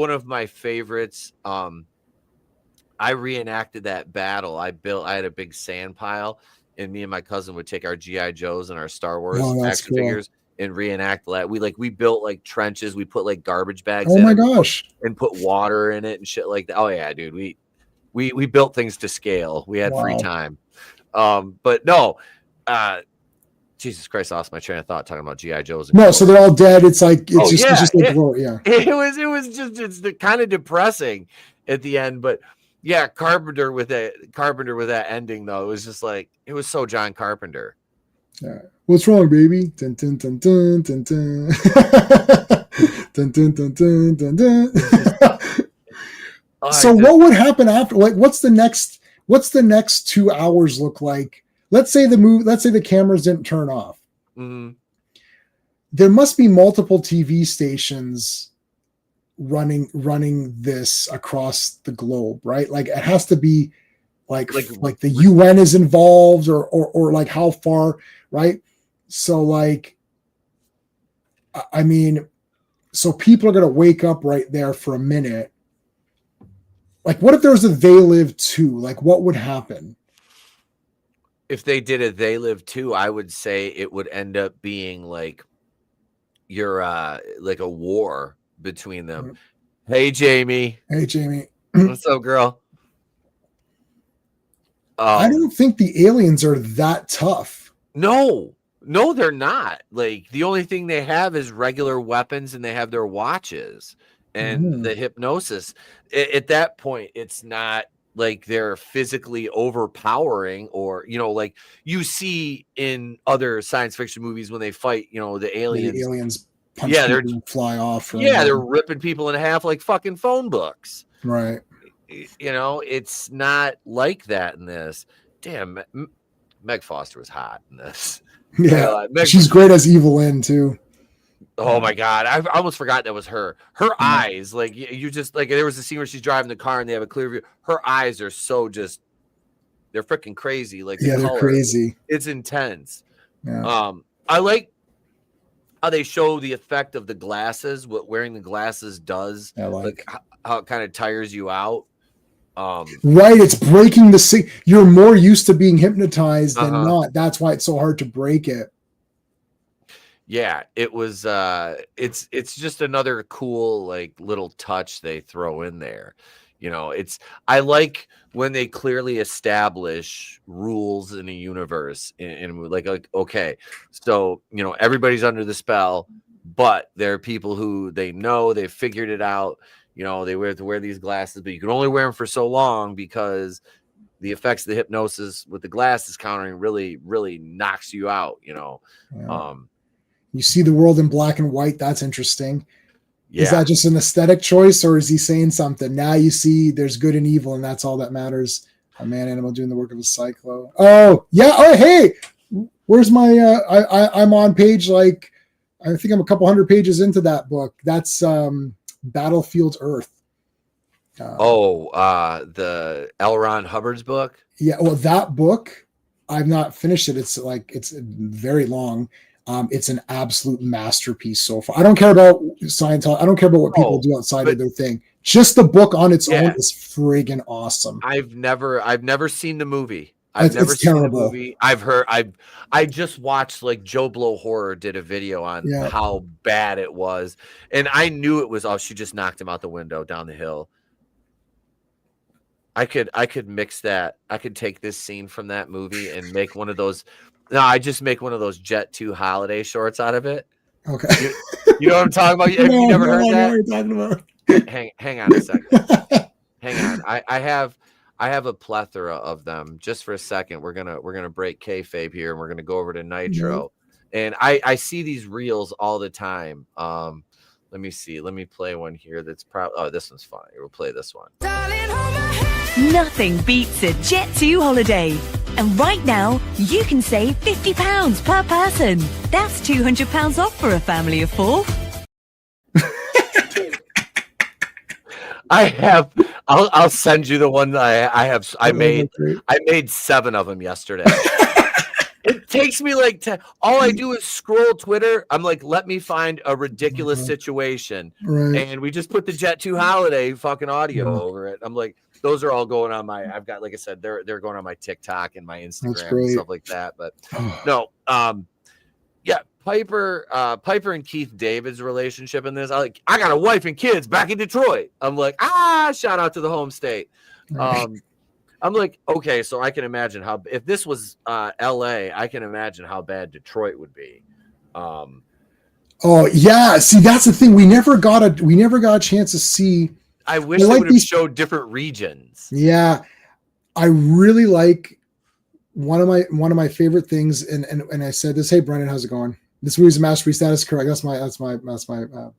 of my favorites. I reenacted that battle. I had a big sand pile, and me and my cousin would take our GI Joes and our Star Wars action figures and reenact that. We built like trenches. We put like garbage bags. Oh my gosh! And put water in it and shit like that. Oh yeah, dude. We built things to scale. We had free time. But no. Jesus Christ, I lost my train of thought talking about GI Joes. So they're all dead. It's like it's just like glory. Yeah, it's kind of depressing at the end, but yeah, Carpenter with that ending though, it was just like it was so John Carpenter. Yeah. What's wrong, baby? Dun, dun, dun, dun, dun, dun. Dun, dun, dun, dun, dun, dun. So what would happen after? Like, what's the next 2 hours look like? Let's say the cameras didn't turn off. Mm-hmm. There must be multiple TV stations running this across the globe, right? Like it has to be like the UN is involved or like how far, right? So like, I mean, so people are going to wake up right there for a minute. Like, what if there was a They Live 2? Like, what would happen? If they did a They Live 2, I would say it would end up being like you're like a war between them. Hey, Jamie. Hey, Jamie. What's up, girl? I don't think the aliens are that tough. No, they're not. Like, the only thing they have is regular weapons, and they have their watches and the hypnosis. At that point, it's not like they're physically overpowering, or, you know, like you see in other science fiction movies when they fight, you know, the aliens. The aliens punch Yeah, people and fly off. Yeah, they're ripping people in half like fucking phone books. Right. You know, it's not like that in this. Damn, Meg Foster was hot in this. Yeah, she's great as Evelyn too. Oh my god, I almost forgot that was her. Her eyes, like, you just, like, there was a scene where she's driving the car and they have a clear view. Her eyes are so just, they're freaking crazy. Like, yeah, they're crazy. It's intense. Yeah. I like how they show the effect of the glasses, what wearing the glasses does. Like how it kind of tires you out. Right, it's breaking the you're more used to being hypnotized than not. That's why it's so hard to break it. Yeah, it was it's just another cool, like, little touch they throw in there. You know, I like when they clearly establish rules in a universe, and like, okay, so, you know, everybody's under the spell, but there are people who they've figured it out. You know, they have to wear these glasses, but you can only wear them for so long because the effects of the hypnosis with the glasses countering really, really knocks you out, you know. Yeah. You see the world in black and white. That's interesting. Yeah. Is that just an aesthetic choice, or is he saying something? Now you see there's good and evil, and that's all that matters. A man animal doing the work of a cyclo. Oh, yeah. Oh, hey, where's my I'm on page, like, I think I'm a couple hundred pages into that book. That's Battlefield Earth. The L. Ron Hubbard's book. Yeah, well, that book, I've not finished it. It's very long. It's an absolute masterpiece so far. I don't care about Scientology. I don't care about what people do outside of their thing. Just the book on its own is friggin' awesome. I've never seen the movie. I've never seen the movie. I just watched, like, Joe Blow Horror did a video on how bad it was, and I knew it was. Oh, she just knocked him out the window down the hill. I could mix that. I could take this scene from that movie and make one of those. No, I just make one of those Jet 2 holiday shorts out of it. Okay. You know what I'm talking about? Have you never heard that? I know what you're talking about. Hang on a second. Hang on. I have a plethora of them. Just for a second, we're gonna break kayfabe here, and we're gonna go over to Nitro. And I see these reels all the time. Let me see. Let me play one here. That's probably. Oh, this one's fine. We'll play this one. Nothing beats a Jet 2 holiday. And right now, you can save £50 per person. That's £200 off for a family of 4. I'll send you the one that I have. I made 7 of them yesterday. It takes me like 10. All I do is scroll Twitter. I'm like, let me find a ridiculous situation. Right. And we just put the Jet 2 holiday fucking audio over it. I'm like, those are all going on I've got, like I said, they're going on my TikTok and my Instagram and stuff like that. But no, yeah, Piper and Keith David's relationship in this. I got a wife and kids back in Detroit. I'm like, shout out to the home state. I'm like, okay, so I can imagine if this was LA, I can imagine how bad Detroit would be. Oh yeah, see, that's the thing. We never got a chance to see. I wish they would have showed different regions. Yeah, I really like one of my favorite things, and I said this. Hey, Brendan, how's it going? This movie's a masterpiece. That is correct. That's my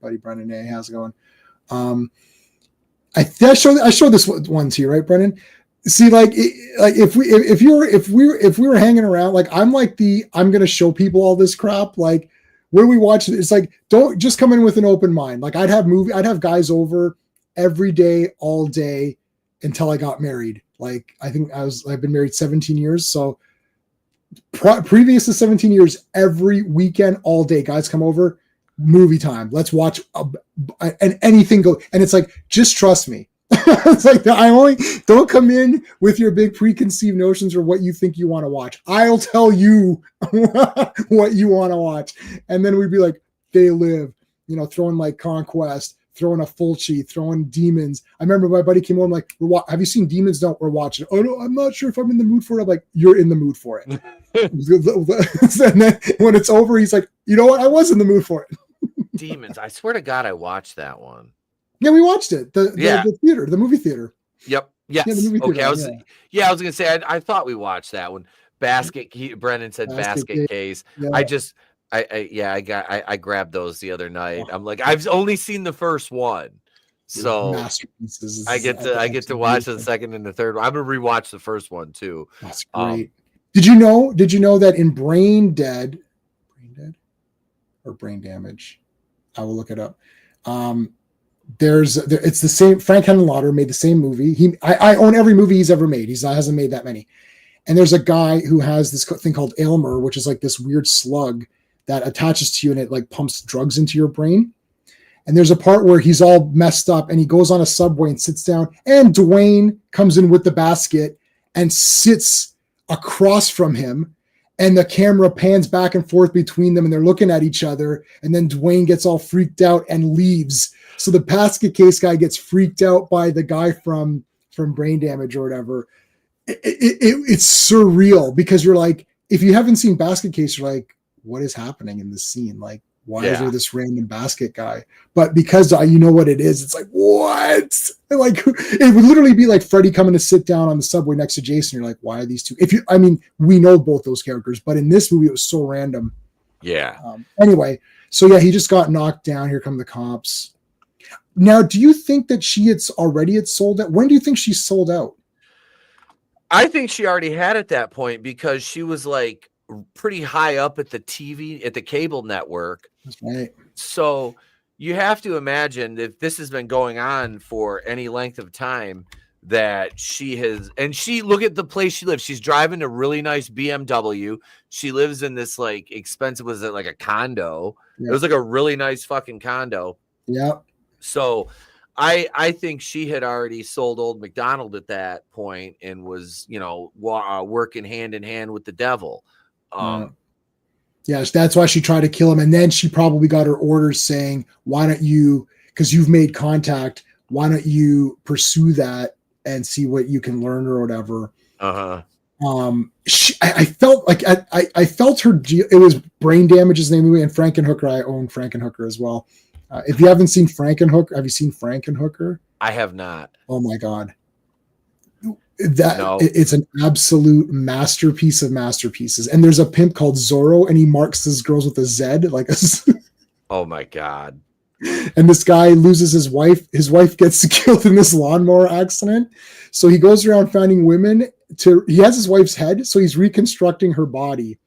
buddy Brendan. Hey, how's it going? I showed this one to you, right, Brendan? See, if we were hanging around, like, I'm going to show people all this crap. Like, when we watch it, it's like, don't just come in with an open mind. Like, I'd have guys over every day, all day, until I got married. Like, I think I've been married 17 years. So previous to 17 years, every weekend, all day, guys come over, movie time. Let's watch and anything go. And it's like, just trust me. It's like, don't come in with your big preconceived notions or what you think you want to watch. I'll tell you what you want to watch. And then we'd be like, They Live, you know, throwing like Conquest, throwing a Fulci, throwing Demons. I remember my buddy came home like, have you seen Demons? No, we're watching. Oh no, I'm not sure if I'm in the mood for it. I'm like, you're in the mood for it. And then when it's over, he's like, you know what? I was in the mood for it. Demons. I swear to God, I watched that one. Yeah, we watched it. The theater, the movie theater. Yep. Yes. Yeah, the movie Okay. theater, I was gonna say I thought we watched that one. Brennan said basket case. Yeah. I grabbed those the other night. I'm like, I've only seen the first one. So masterpieces. I get to watch the second and the third one. I'm gonna rewatch the first one too. That's great. Did you know that in Brain Dead or Brain Damage? I will look it up. It's the same. Frank Henenlotter made the same movie. I own every movie he's ever made. He hasn't made that many. And there's a guy who has this thing called Aylmer, which is like this weird slug that attaches to you and it like pumps drugs into your brain. And there's a part where he's all messed up and he goes on a subway and sits down, and Dwayne comes in with the basket and sits across from him, and the camera pans back and forth between them and they're looking at each other, and then Dwayne gets all freaked out and leaves. So the basket case guy gets freaked out by the guy from Brain Damage or whatever. It's surreal because you're like, if you haven't seen Basket Case, you're like, what is happening in this scene? Like, why is there this random basket guy? But because you know what it is, it's like, what? Like, it would literally be like Freddy coming to sit down on the subway next to Jason. You're like, why are these two? We know both those characters, but in this movie, it was so random. Yeah. Anyway, so yeah, he just got knocked down. Here come the cops. Now, do you think that she had sold out? When do you think she sold out? I think she already had at that point because she was like pretty high up at the cable network. That's right. So you have to imagine that this has been going on for any length of time, that she look at the place she lives. She's driving a really nice BMW. She lives in this like expensive, was it like a condo? Yeah. It was like a really nice fucking condo. Yeah. So I think she had already sold Old McDonald at that point and was, you know, working hand in hand with the devil. Yes, that's why she tried to kill him. And then she probably got her orders saying, why don't you, because you've made contact, why don't you pursue that and see what you can learn or whatever. I felt like I felt her. It was Brain Damage's name, and Frankenhooker. I own Frankenhooker as well. If you haven't seen Frankenhooker, have you seen Frankenhooker? I have not. Oh my God. It's an absolute masterpiece of masterpieces. And there's a pimp called Zorro, and he marks his girls with a Z, like a. Oh my God. And this guy loses his wife. His wife gets killed in this lawnmower accident. So he goes around finding women he has his wife's head. So he's reconstructing her body,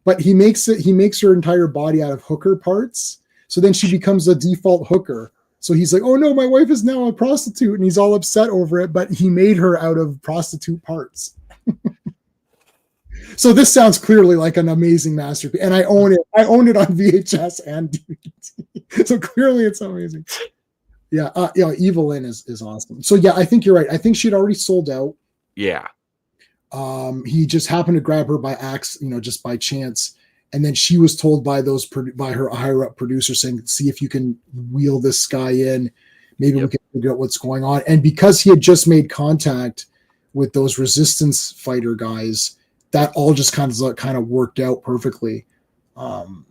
but he makes her entire body out of hooker parts. So then she becomes a default hooker. So he's like, oh no, my wife is now a prostitute, and he's all upset over it, but he made her out of prostitute parts. So this sounds clearly like an amazing masterpiece, and I own it. I own it on VHS and DVD. So clearly it's amazing. Yeah, Evil Lynn is awesome. So yeah, I think you're right. I think she'd already sold out. Yeah. He just happened to grab her by just by chance. And then she was told by her higher up producer saying, see if you can wheel this guy in. Maybe we can figure out what's going on. And because he had just made contact with those resistance fighter guys, that all just kind of worked out perfectly. And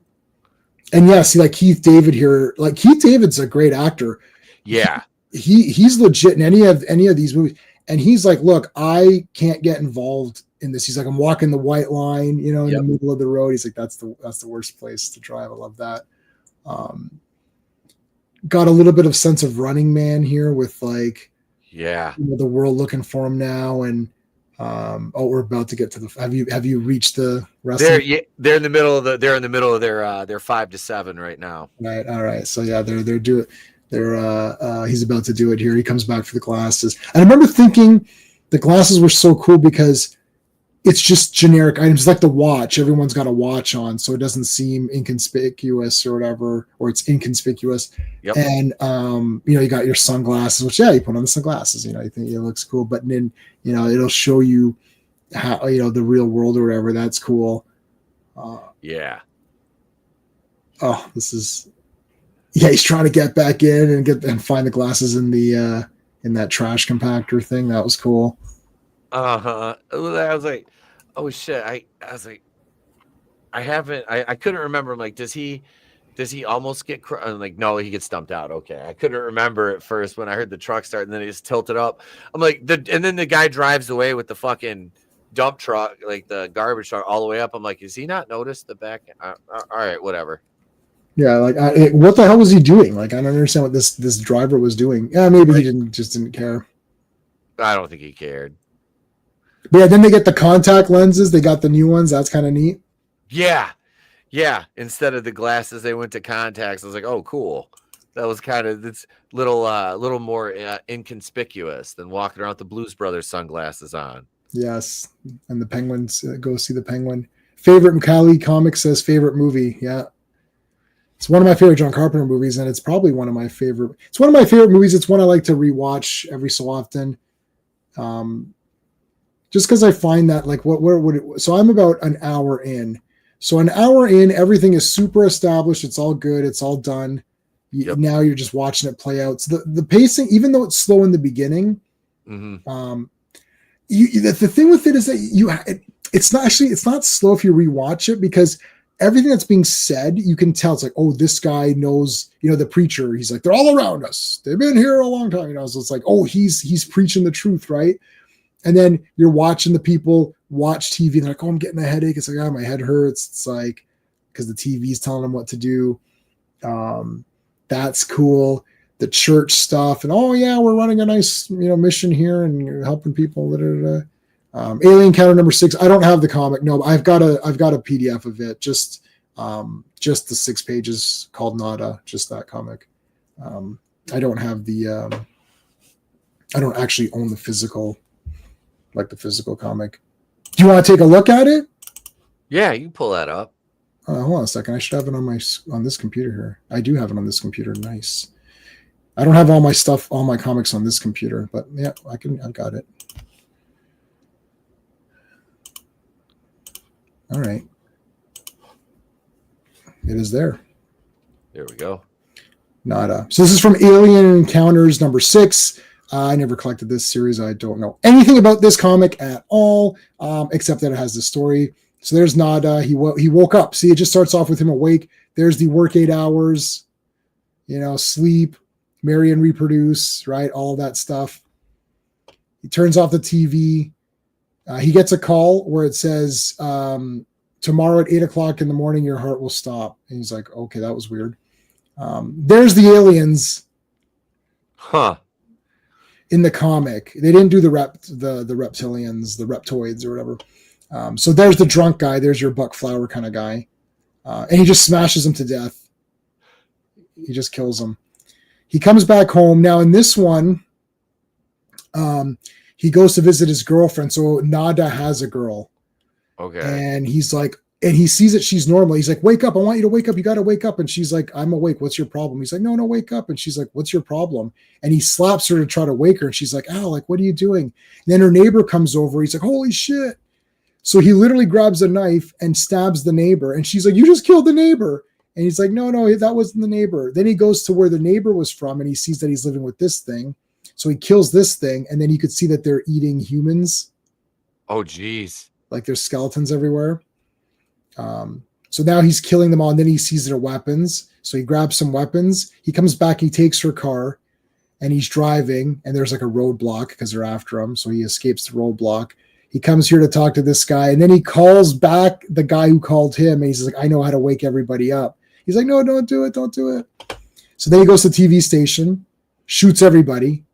yeah, see, like Keith David here, like Keith David's a great actor. Yeah. He's legit in any of these movies. And he's like, look, I can't get involved in this. He's like, I'm walking the white line, in the middle of the road. He's like, that's the worst place to drive. I love that. Got a little bit of sense of Running Man here with like, the world looking for him now. And we're about to get to the. Have you reached the rest? They're in the middle of their 5 to 7 right now. Right. All right. So yeah, they're doing. He's about to do it here. He comes back for the glasses. And I remember thinking the glasses were so cool because it's just generic items. It's like the watch. Everyone's got a watch on, so it doesn't seem inconspicuous or whatever, or it's inconspicuous. Yep. And, you got your sunglasses, which, you put on the sunglasses, you think it looks cool, but then, it'll show you how, the real world or whatever. That's cool. Yeah. Oh, this is he's trying to get back in and find the glasses in the in that trash compactor thing. That was cool. I was like, oh shit. I was like, I couldn't remember. I'm like, does he almost get I'm like, no, he gets stumped out. Okay. I couldn't remember at first when I heard the truck start and then he just tilted up. I'm like, and then the guy drives away with the fucking dump truck, like the garbage truck all the way up. I'm like, is he not noticed the back? All right, whatever. Yeah, like what the hell was he doing? Like, I don't understand what this driver was doing. Yeah, maybe he didn't care. I don't think he cared. But yeah, then they get the contact lenses. They got the new ones. That's kind of neat. Yeah. Instead of the glasses, they went to contacts. I was like, oh, cool. That was kind of this little more inconspicuous than walking around with the Blues Brothers sunglasses on. Yes, and the Penguins go see the Penguin. Favorite Macali Comics says favorite movie. Yeah. It's one of my favorite John Carpenter movies, and it's probably one of my favorite. It's one of my favorite movies. It's one I like to rewatch every so often, just because I find that like where would it? So I'm about an hour in. So an hour in, everything is super established. It's all good. It's all done. Yep. Now you're just watching it play out. So the pacing, even though it's slow in the beginning, the thing with it is that it's not slow if you rewatch it, because everything that's being said, you can tell it's like, oh, this guy knows, the preacher. He's like, they're all around us. They've been here a long time. So it's like, oh, he's preaching the truth, right? And then you're watching the people watch TV and they're like, oh, I'm getting a headache. It's like, oh, my head hurts. It's like, because the TV's telling them what to do. That's cool. The church stuff. And, oh yeah, we're running a nice, mission here and helping people. Alien Counter number 6. I don't have the comic. No, but I've got a PDF of it. Just the 6 pages called Nada, just that comic. I don't have I don't actually own the physical comic. Do you want to take a look at it? Yeah, you can pull that up. Hold on a second. I should have it on this computer here. I do have it on this computer. Nice. I don't have all my comics on this computer, but yeah, I've got it. All right. It is there. There we go. Nada. So this is from Alien Encounters number 6. I never collected this series. I don't know anything about this comic at all, except that it has the story. So there's Nada. He woke up. See, it just starts off with him awake. There's the work 8 hours, sleep, marry and reproduce, right? All of that stuff. He turns off the TV. He gets a call where it says, tomorrow at 8:00 in the morning, your heart will stop. And he's like, okay, that was weird. There's the aliens. Huh. In the comic. They didn't do the reptilians, the reptoids or whatever. So there's the drunk guy. There's your Buck Flower kind of guy. And he just smashes him to death. He just kills him. He comes back home. Now in this one, he goes to visit his girlfriend. So Nada has a girl. Okay. And he's like, and he sees that she's normal. He's like, wake up. I want you to wake up. You got to wake up. And she's like, I'm awake. What's your problem? He's like, no, wake up. And she's like, what's your problem? And he slaps her to try to wake her. And she's like, ow, like, what are you doing? And then her neighbor comes over. He's like, holy shit. So he literally grabs a knife and stabs the neighbor. And she's like, you just killed the neighbor. And he's like, no, that wasn't the neighbor. Then he goes to where the neighbor was from and he sees that he's living with this thing. So he kills this thing. And then you could see that they're eating humans. Oh, geez. Like there's skeletons everywhere. So now he's killing them all, and then he sees their weapons. So he grabs some weapons. He comes back, he takes her car, and he's driving, and there's like a roadblock because they're after him. So he escapes the roadblock. He comes here to talk to this guy, and then he calls back the guy who called him, and he's like, I know how to wake everybody up. He's like, no, don't do it. So then he goes to the TV station, shoots everybody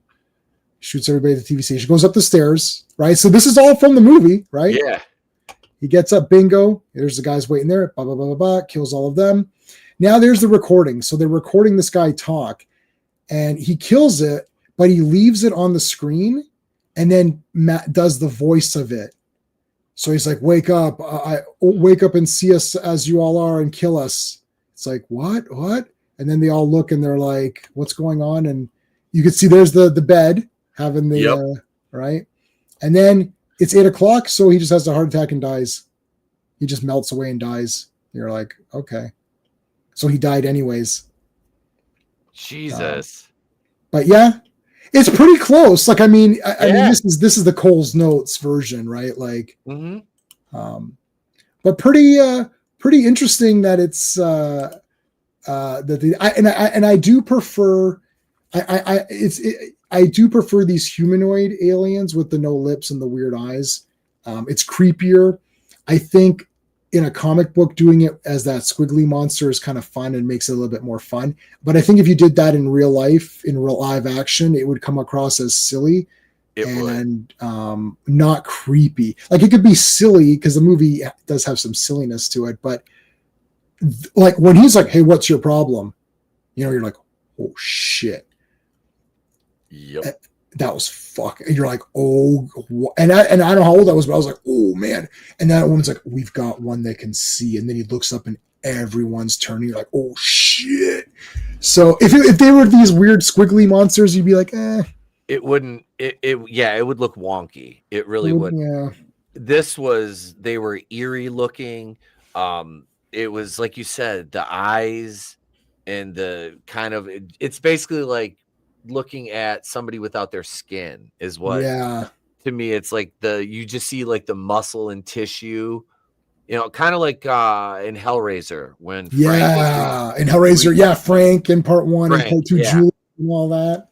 at the TV station, goes up the stairs, right? So this is all from the movie, right? Yeah. He gets up, bingo. There's the guys waiting there, blah, blah, blah, blah, blah, kills all of them. Now there's the recording. So they're recording this guy talk, and he kills it, but he leaves it on the screen, and then Matt does the voice of it. So he's like, wake up. I wake up and see us as you all are and kill us. It's like, what? And then they all look and they're like, what's going on? And you can see there's the bed having the, right. And then it's 8:00. So he just has a heart attack and dies. He just melts away and dies. You're like, okay. so he died anyways. Jesus. But yeah, it's pretty close. Like, I mean, I mean, this is the Cole's Notes version, right? Like, but pretty interesting that it's I do prefer I do prefer these humanoid aliens with the no lips and the weird eyes. It's creepier. I think in a comic book, doing it as that squiggly monster is kind of fun and makes it a little bit more fun. But I think if you did that in real life, in real live action, it would come across as silly and not creepy. Like, it could be silly because the movie does have some silliness to it, but like when he's like, "Hey, what's your problem?" You know, you're like, "Oh shit." Yep. That was fucking. You're like, "Oh," and I don't know how old I was, but I was like, "Oh man!" And that woman's like, "We've got one that can see," and then he looks up and everyone's turning. You're like, "Oh shit!" So if they were these weird squiggly monsters, you'd be like, "Eh." It wouldn't. It would look wonky. It really would. Yeah. They were eerie looking. It was like you said, the eyes and the kind of. It's basically like looking at somebody without their skin is what. Yeah. To me, it's like you just see like the muscle and tissue. You know, kind of like in Hellraiser when in Hellraiser, Frank in part 1 and part 2, Julia and all that.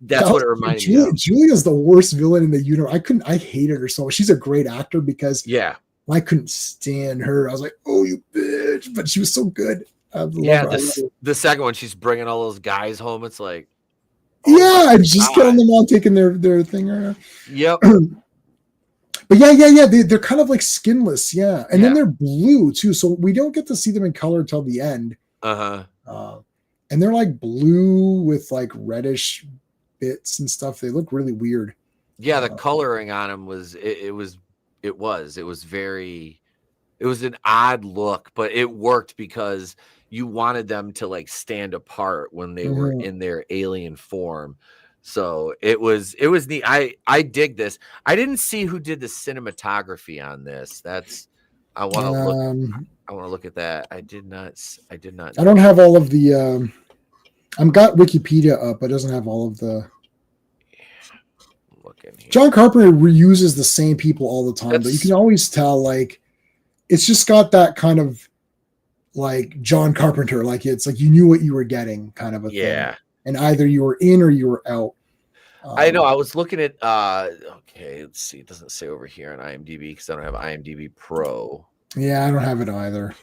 That's what it reminded me of. Julia's the worst villain in the universe. I hated her so much. She's a great actor because I couldn't stand her. I was like, "Oh, you bitch!" But she was so good. The second one, she's bringing all those guys home. It's like, and just killing them all, taking their thing around. Yep. But they're kind of like skinless, and then they're blue too, so we don't get to see them in color till the end. And they're like blue with like reddish bits and stuff. They look really weird. Yeah, the coloring on them was an odd look, but it worked because you wanted them to like stand apart when they were in their alien form. So it was neat. I dig this. I didn't see who did the cinematography on this. I want to look at that. I did not. I don't have all of the. I've got Wikipedia up, but it doesn't have all of the. Look in here. John Carpenter reuses the same people all the time, but you can always tell, like, it's just got that kind of like John Carpenter, like it's like you knew what you were getting, kind of a thing. And either you were in or you were out. I know. I was looking at. Okay, let's see. It doesn't say over here on IMDb because I don't have IMDb Pro. Yeah, I don't have it either.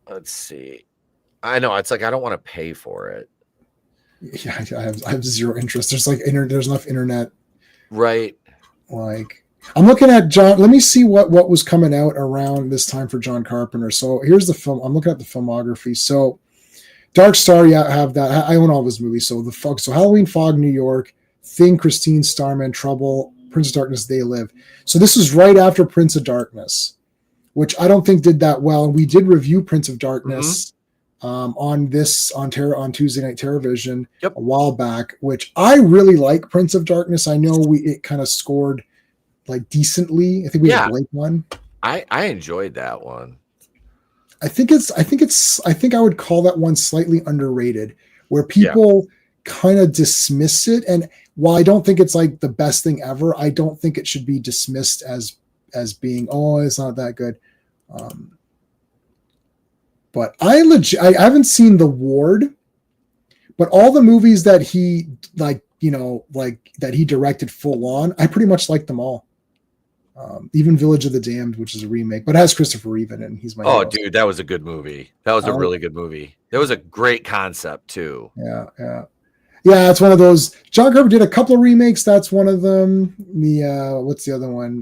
Let's see. I know. It's like I don't want to pay for it. Yeah, I have zero interest. There's like there's enough internet. Right. Like I'm looking at John. Let me see what was coming out around this time for John Carpenter. So here's the film. I'm looking at the filmography. So Dark Star, I have that. I own all of his movies. So so Halloween, Fog, New York, Thing, Christine, Starman, Trouble, Prince of Darkness, They Live. So this is right after Prince of Darkness, which I don't think did that well. We did review Prince of Darkness on Tuesday Night Terrorvision a while back, which I really like Prince of Darkness. I know it kind of scored like decently. I think we had a Blake one. I enjoyed that one. I think I would call that one slightly underrated, where people kind of dismiss it. And while I don't think it's like the best thing ever, I don't think it should be dismissed as being, it's not that good. But I haven't seen The Ward, but all the movies that he that he directed full on, I pretty much like them all. Even Village of the Damned, which is a remake, but it has Christopher Reeve in it, and he's my hero. Dude, that was a good movie. That was a really good movie. That was a great concept too. Yeah. It's one of those. John Carpenter did a couple of remakes. That's one of them. What's the other one?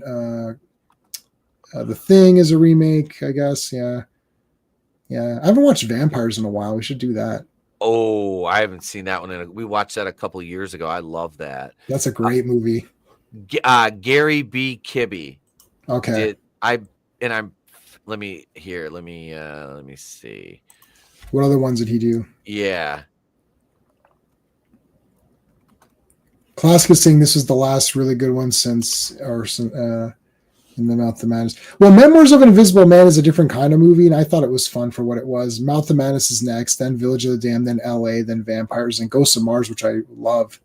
The Thing is a remake, I guess. Yeah. I haven't watched Vampires in a while. We should do that. Oh, I haven't seen that one. We watched that a couple of years ago. I love that. That's a great movie. Gary B. Kibbe. Okay. Let me see. What other ones did he do? Yeah. Classic is saying this is the last really good one since In the Mouth of Madness. Well, Memoirs of an Invisible Man is a different kind of movie, and I thought it was fun for what it was. Mouth of Madness is next, then Village of the Damned, then L.A., then Vampires, and Ghosts of Mars, which I love.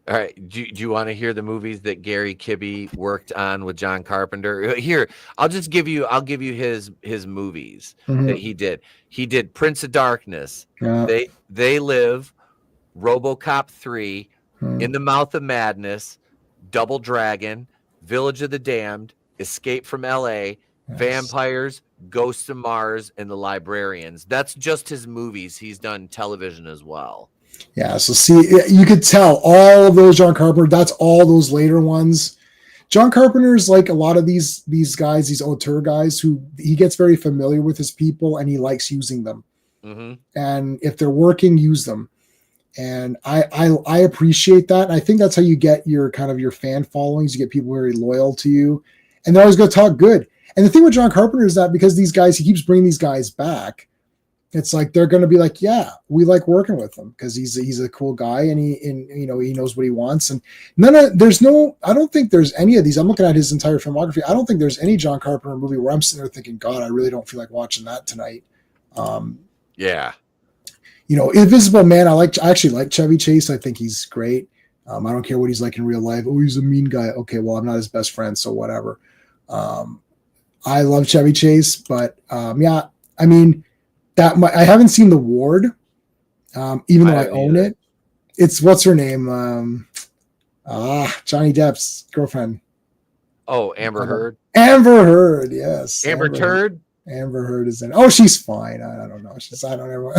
All right. Do you want to hear the movies that Gary Kibbe worked on with John Carpenter? Here, I'll give you his movies that he did. He did Prince of Darkness. They Live, RoboCop 3, In the Mouth of Madness, Double Dragon, Village of the Damned, Escape from LA, Vampires, Ghosts of Mars, and The Librarians. That's just his movies. He's done television as well. Yeah, so see, you could tell all of those John Carpenter, that's all those later ones. John Carpenter is like a lot of these guys, these auteur guys, who he gets very familiar with his people and he likes using them. Mm-hmm. And if they're working, use them. And I appreciate that. I think that's how you get your kind of your fan followings. You get people very loyal to you, and they're always going to talk good. And the thing with John Carpenter is that because these guys, he keeps bringing these guys back, it's like they're going to be like, yeah, we like working with him because he's a cool guy and he knows what he wants. And I don't think there's any of these. I'm looking at his entire filmography. I don't think there's any John Carpenter movie where I'm sitting there thinking, God, I really don't feel like watching that tonight. Yeah. Invisible Man, I actually like Chevy Chase. I think he's great. I don't care what he's like in real life. Oh, he's a mean guy. Okay, well, I'm not his best friend, so whatever. I love Chevy Chase, but yeah, I mean, I haven't seen The Ward, even though I own it. It's what's her name? Johnny Depp's girlfriend. Oh, Amber Heard. Amber Heard, yes. Amber Turd. Amber Heard is in. Oh, she's fine. I don't know. I don't ever.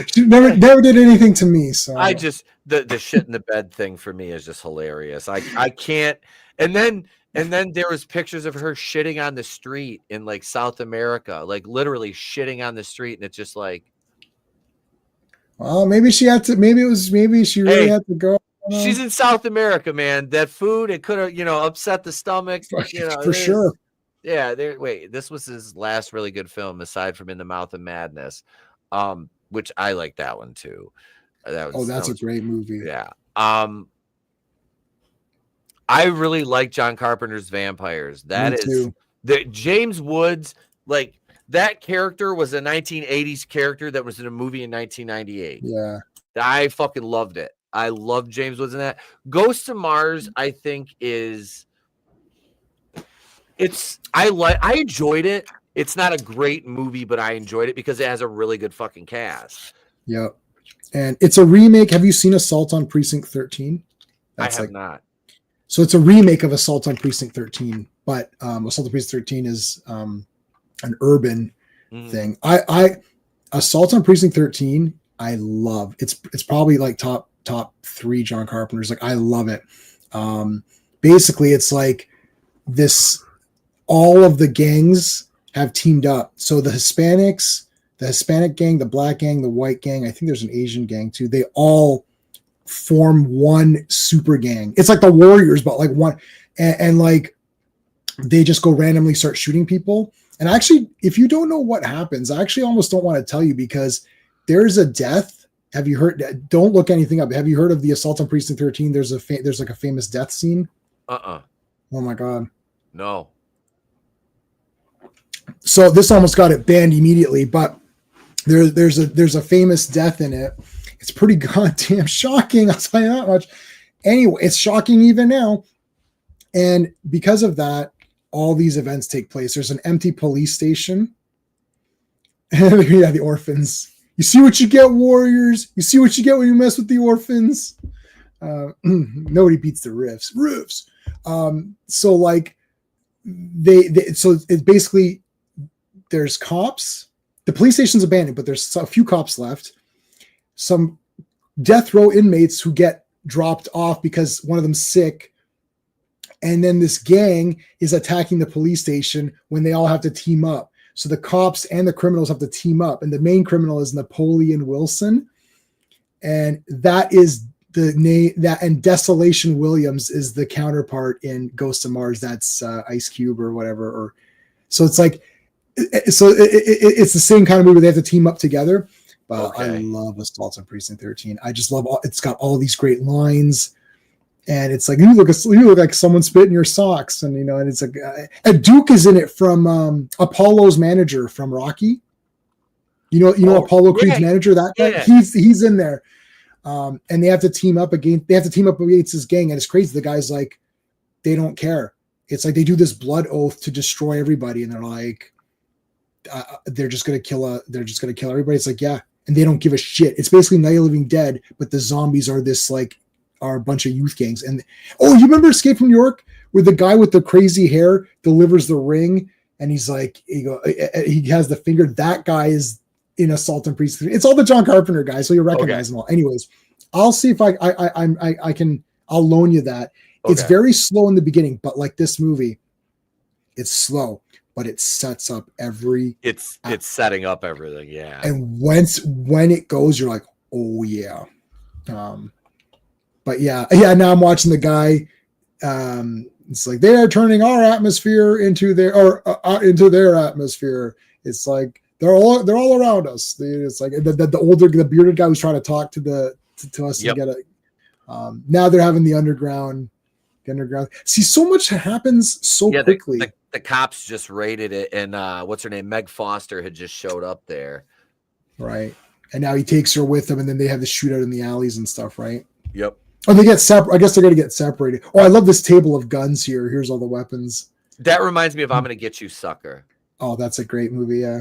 She never did anything to me. So I just the shit in the bed thing for me is just hilarious. I can't. And then there was pictures of her shitting on the street in like South America, like literally shitting on the street, and it's just like. Well, maybe she had to. Maybe she really had to go. She's in South America, man. That food, it could have, upset the stomach. For sure. Yeah, this was his last really good film aside from In the Mouth of Madness, which I like that one too. That's a great movie. Yeah. I really like John Carpenter's Vampires. That is the James Woods, like that character was a 1980s character that was in a movie in 1998. Yeah. I fucking loved it. I love James Woods in that. Ghosts of Mars, I think I enjoyed it. It's not a great movie, but I enjoyed it because it has a really good fucking cast. Yep. And it's a remake. Have you seen Assault on Precinct 13? I have not. So it's a remake of Assault on Precinct 13, but Assault on Precinct 13 is an urban thing. Assault on Precinct 13, I love. It's probably like top 3 John Carpenter's. Like I love it. Basically, it's like this. All of the gangs have teamed up. So the Hispanic gang, the black gang, the white gang, I think there's an Asian gang too. They all form one super gang. It's like the Warriors, but like one, and like they just go randomly start shooting people. And actually, if you don't know what happens, I actually almost don't want to tell you because there's a death. Have you heard? Don't look anything up. Have you heard of the Assault on Precinct 13? There's like a famous death scene. Oh my God. No. So this almost got it banned immediately, but there's a famous death in it. It's pretty goddamn shocking. I'll tell you that much. Anyway, it's shocking even now. And because of that, all these events take place. There's an empty police station. Yeah, the orphans. You see what you get, Warriors. You see what you get when you mess with the orphans. Nobody beats the riffs. So like so it's basically there's cops. The police station's abandoned, but there's a few cops left. Some death row inmates who get dropped off because one of them's sick. And then this gang is attacking the police station when they all have to team up. So the cops and the criminals have to team up. And the main criminal is Napoleon Wilson. And that is the name and Desolation Williams is the counterpart in Ghosts of Mars. That's Ice Cube or whatever. So it's like, it's the same kind of movie. They have to team up together. But I love Assault on Precinct 13. I just love it's got all these great lines. And it's like, you look like someone spit in your socks. And, and it's like, Duke is in it from Apollo's manager from Rocky. Apollo Creed's manager, that guy, he's in there. And they have to team up against this gang. And it's crazy. The guy's like, they don't care. It's like they do this blood oath to destroy everybody. And they're like, they're just going to kill everybody. It's like, yeah. And they don't give a shit. It's basically Night of the Living Dead, but the zombies are are a bunch of youth gangs. And you remember Escape from New York, where the guy with the crazy hair delivers the ring, and he's like, he has the finger. That guy is in Assault and Precinct 3. It's all the John Carpenter guys, so you recognize them all. Anyways, I'll see if I can. I'll loan you that. Okay. It's very slow in the beginning, but like this movie, it's slow, but it sets up every. It's setting up everything, yeah. And when it goes, you're like, oh yeah. But yeah. Now I'm watching the guy. It's like they are turning our atmosphere into their atmosphere. It's like they're all around us. It's like the bearded guy was trying to talk to us to get it. Now they're having the underground. See, so much happens so quickly. The cops just raided it, and what's her name? Meg Foster had just showed up there. Right. And now he takes her with him, and then they have the shootout in the alleys and stuff, right? Yep. Oh, they get separate. I guess they're going to get separated. Oh, I love this table of guns here. Here's all the weapons. That reminds me of I'm Gonna Get You, Sucker. Oh, that's a great movie, yeah.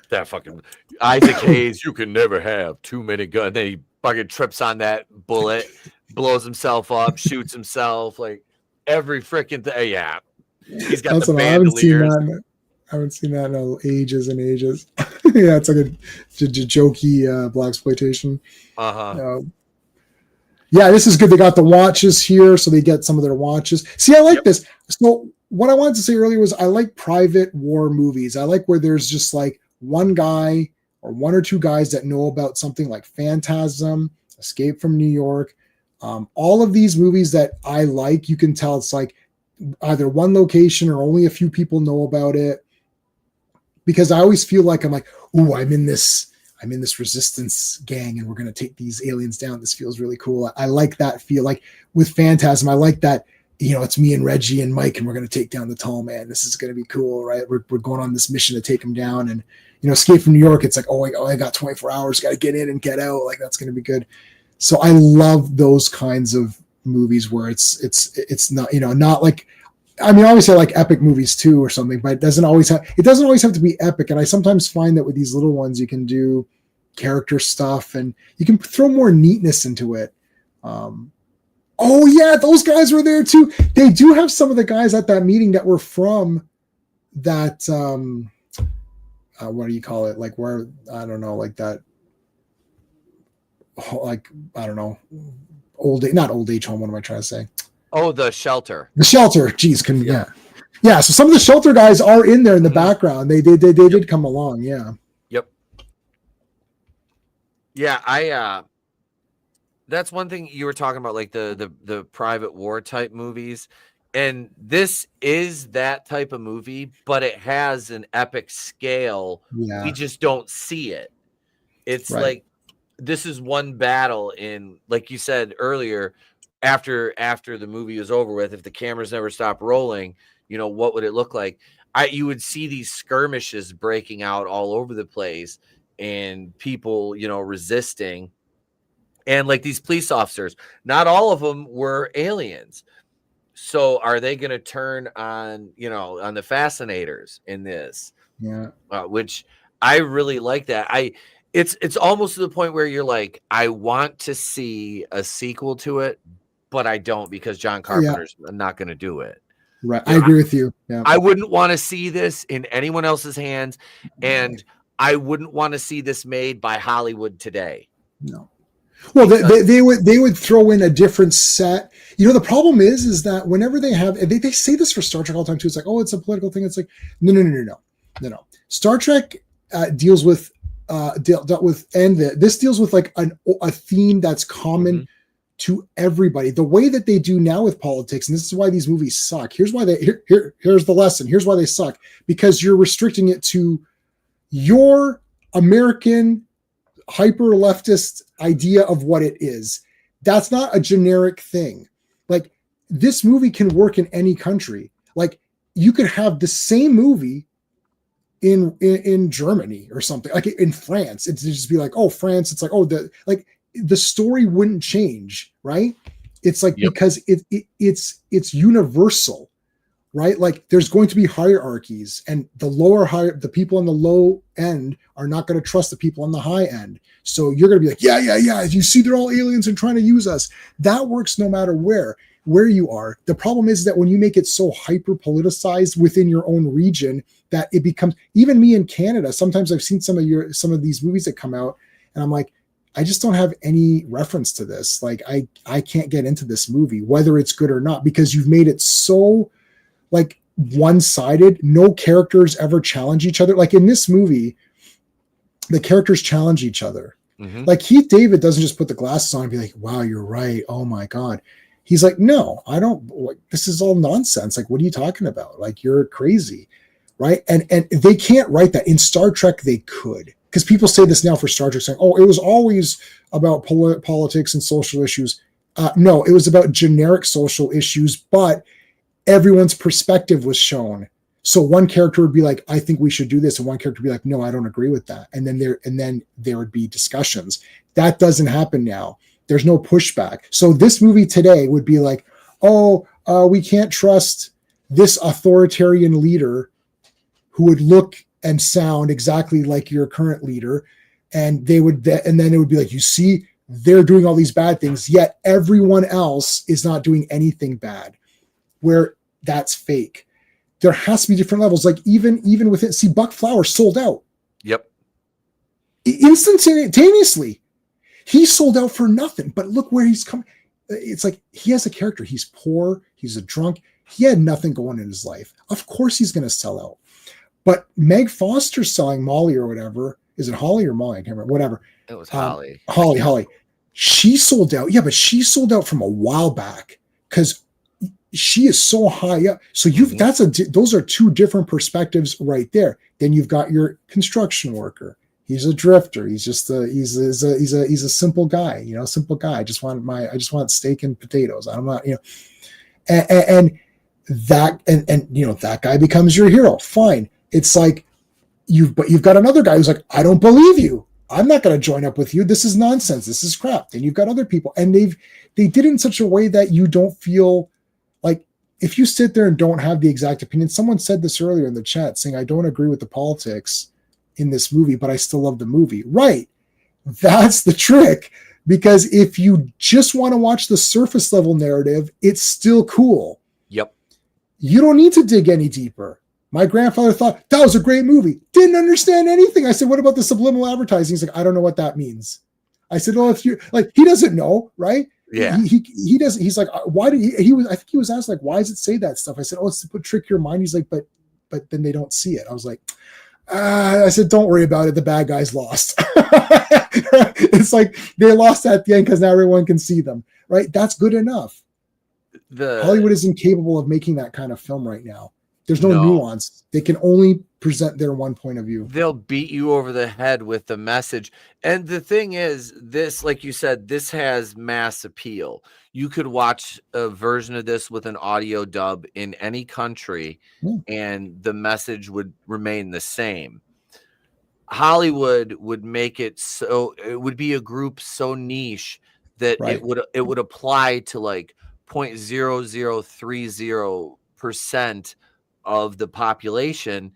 That fucking Isaac Hayes, you can never have too many guns. Then he fucking trips on that bullet, blows himself up, shoots himself, like every freaking thing. Yeah. He's got the bandoliers. I haven't seen that in ages and ages. Yeah, it's like a jokey blaxploitation. Yeah, this is good. They got the watches here, so they get some of their watches. See, I like this. So what I wanted to say earlier was I like private war movies. I like where there's just like one guy or one or two guys that know about something like Phantasm, Escape from New York. All of these movies that I like, you can tell it's like either one location or only a few people know about it. Because I always feel like I'm like, ooh, I'm in this resistance gang and we're going to take these aliens down. This feels really cool. I like that feel. Like with Phantasm, I like that, it's me and Reggie and Mike and we're going to take down the tall man. This is going to be cool, right? We're going on this mission to take him down. And, Escape from New York, it's like, I got 24 hours, got to get in and get out. Like that's going to be good. So I love those kinds of movies where it's not, not like, obviously I like epic movies too or something, but it doesn't always have to be epic. And I sometimes find that with these little ones, you can do character stuff and you can throw more neatness into it. Oh yeah, those guys were there too. They do have some of the guys at that meeting that were from that, what do you call it? Like where, I don't know, like that, like, I don't know, not old age home. What am I trying to say? Oh, the shelter. The shelter. Geez, yeah. So some of the shelter guys are in there in the background. They did come along. Yeah. Yep. Yeah, that's one thing you were talking about, like the private war type movies, and this is that type of movie, but it has an epic scale. Yeah. We just don't see it. It's right. Like this is one battle in, like you said earlier. After the movie was over with, if the cameras never stopped rolling, what would it look like? You would see these skirmishes breaking out all over the place and people, resisting. And like these police officers, not all of them were aliens. So are they going to turn on, on the fascinators in this? Yeah. Which I really like that. It's almost to the point where you're like, I want to see a sequel to it, but I don't, because John Carpenter's not going to do it. Right. I agree with you. Yeah. I wouldn't want to see this in anyone else's hands. And I wouldn't want to see this made by Hollywood today. No. Well, they would throw in a different set. The problem is that whenever they say this for Star Trek all the time too. It's like, oh, it's a political thing. It's like, no. Star Trek dealt with, and this deals with like a theme that's common to everybody. The way that they do now with politics, and this is why these movies suck. Here's why here's the lesson. Here's why they suck. Because you're restricting it to your American hyper leftist idea of what it is. That's not a generic thing. Like, this movie can work in any country. Like, you could have the same movie in Germany or something, like in France. It's just be like, oh, France. It's like, oh, the story wouldn't change, right? It's like, because it's universal, right? Like, there's going to be hierarchies, and the people on the low end are not going to trust the people on the high end. So you're going to be like, yeah. You see, they're all aliens and trying to use us. That works no matter where you are. The problem is that when you make it so hyper politicized within your own region, that it becomes, even me in Canada, sometimes I've seen some of these movies that come out, and I'm like, I just don't have any reference to this. Like, I can't get into this movie, whether it's good or not, because you've made it so like one-sided. No characters ever challenge each other. Like, in this movie, the characters challenge each other. Mm-hmm. Like, Keith David doesn't just put the glasses on and be like, wow, you're right. Oh my God. He's like, no, I don't, like, this is all nonsense. Like, what are you talking about? Like, you're crazy. Right. And they can't write that. In Star Trek, they could. Because people say this now for Star Trek, saying, oh, it was always about politics and social issues. No, it was about generic social issues, but everyone's perspective was shown. So one character would be like, I think we should do this. And one character would be like, no, I don't agree with that. And then there would be discussions. That doesn't happen now. There's no pushback. So this movie today would be like, oh, we can't trust this authoritarian leader who would look and sound exactly like your current leader. And then it would be like, you see, they're doing all these bad things, yet everyone else is not doing anything bad, where that's fake. There has to be different levels. Like, even within, see, Buck Flowers sold out. Yep. Instantaneously. He sold out for nothing, but look where he's coming. It's like, he has a character. He's poor. He's a drunk. He had nothing going in his life. Of course he's going to sell out. But Meg Foster selling Molly or whatever. Is it Holly or Molly? I can't remember. Whatever. It was Holly. Holly. She sold out. Yeah, but she sold out from a while back because she is so high up. So those are two different perspectives right there. Then you've got your construction worker. He's a drifter. He's just he's a simple guy, simple guy. I just want steak and potatoes. I'm not, and that guy becomes your hero. Fine. It's like you've got another guy who's like, I don't believe you. I'm not going to join up with you. This is nonsense. This is crap. Then you've got other people, and they did it in such a way that you don't feel like, if you sit there and don't have the exact opinion. Someone said this earlier in the chat, saying, I don't agree with the politics in this movie, but I still love the movie. Right. That's the trick. Because if you just want to watch the surface level narrative, it's still cool. Yep. You don't need to dig any deeper. My grandfather thought that was a great movie. Didn't understand anything. I said, what about the subliminal advertising? He's like, I don't know what that means. I said, well, if you like, he doesn't know, right? Yeah. He doesn't. He's like, why did he was, I think he was asked, like, why does it say that stuff? I said, oh, it's to trick your mind. He's like, but then they don't see it. I was like, I said, don't worry about it. The bad guys lost. It's like they lost at the end because now everyone can see them, right? That's good enough. Hollywood is incapable of making that kind of film right now. There's no nuance. They can only present their one point of view. They'll beat you over the head with the message. And the thing is, this, like you said, this has mass appeal. You could watch a version of this with an audio dub in any country, and the message would remain the same. Hollywood would make it so it would be a group so niche that it would apply to like 0.0030% of the population,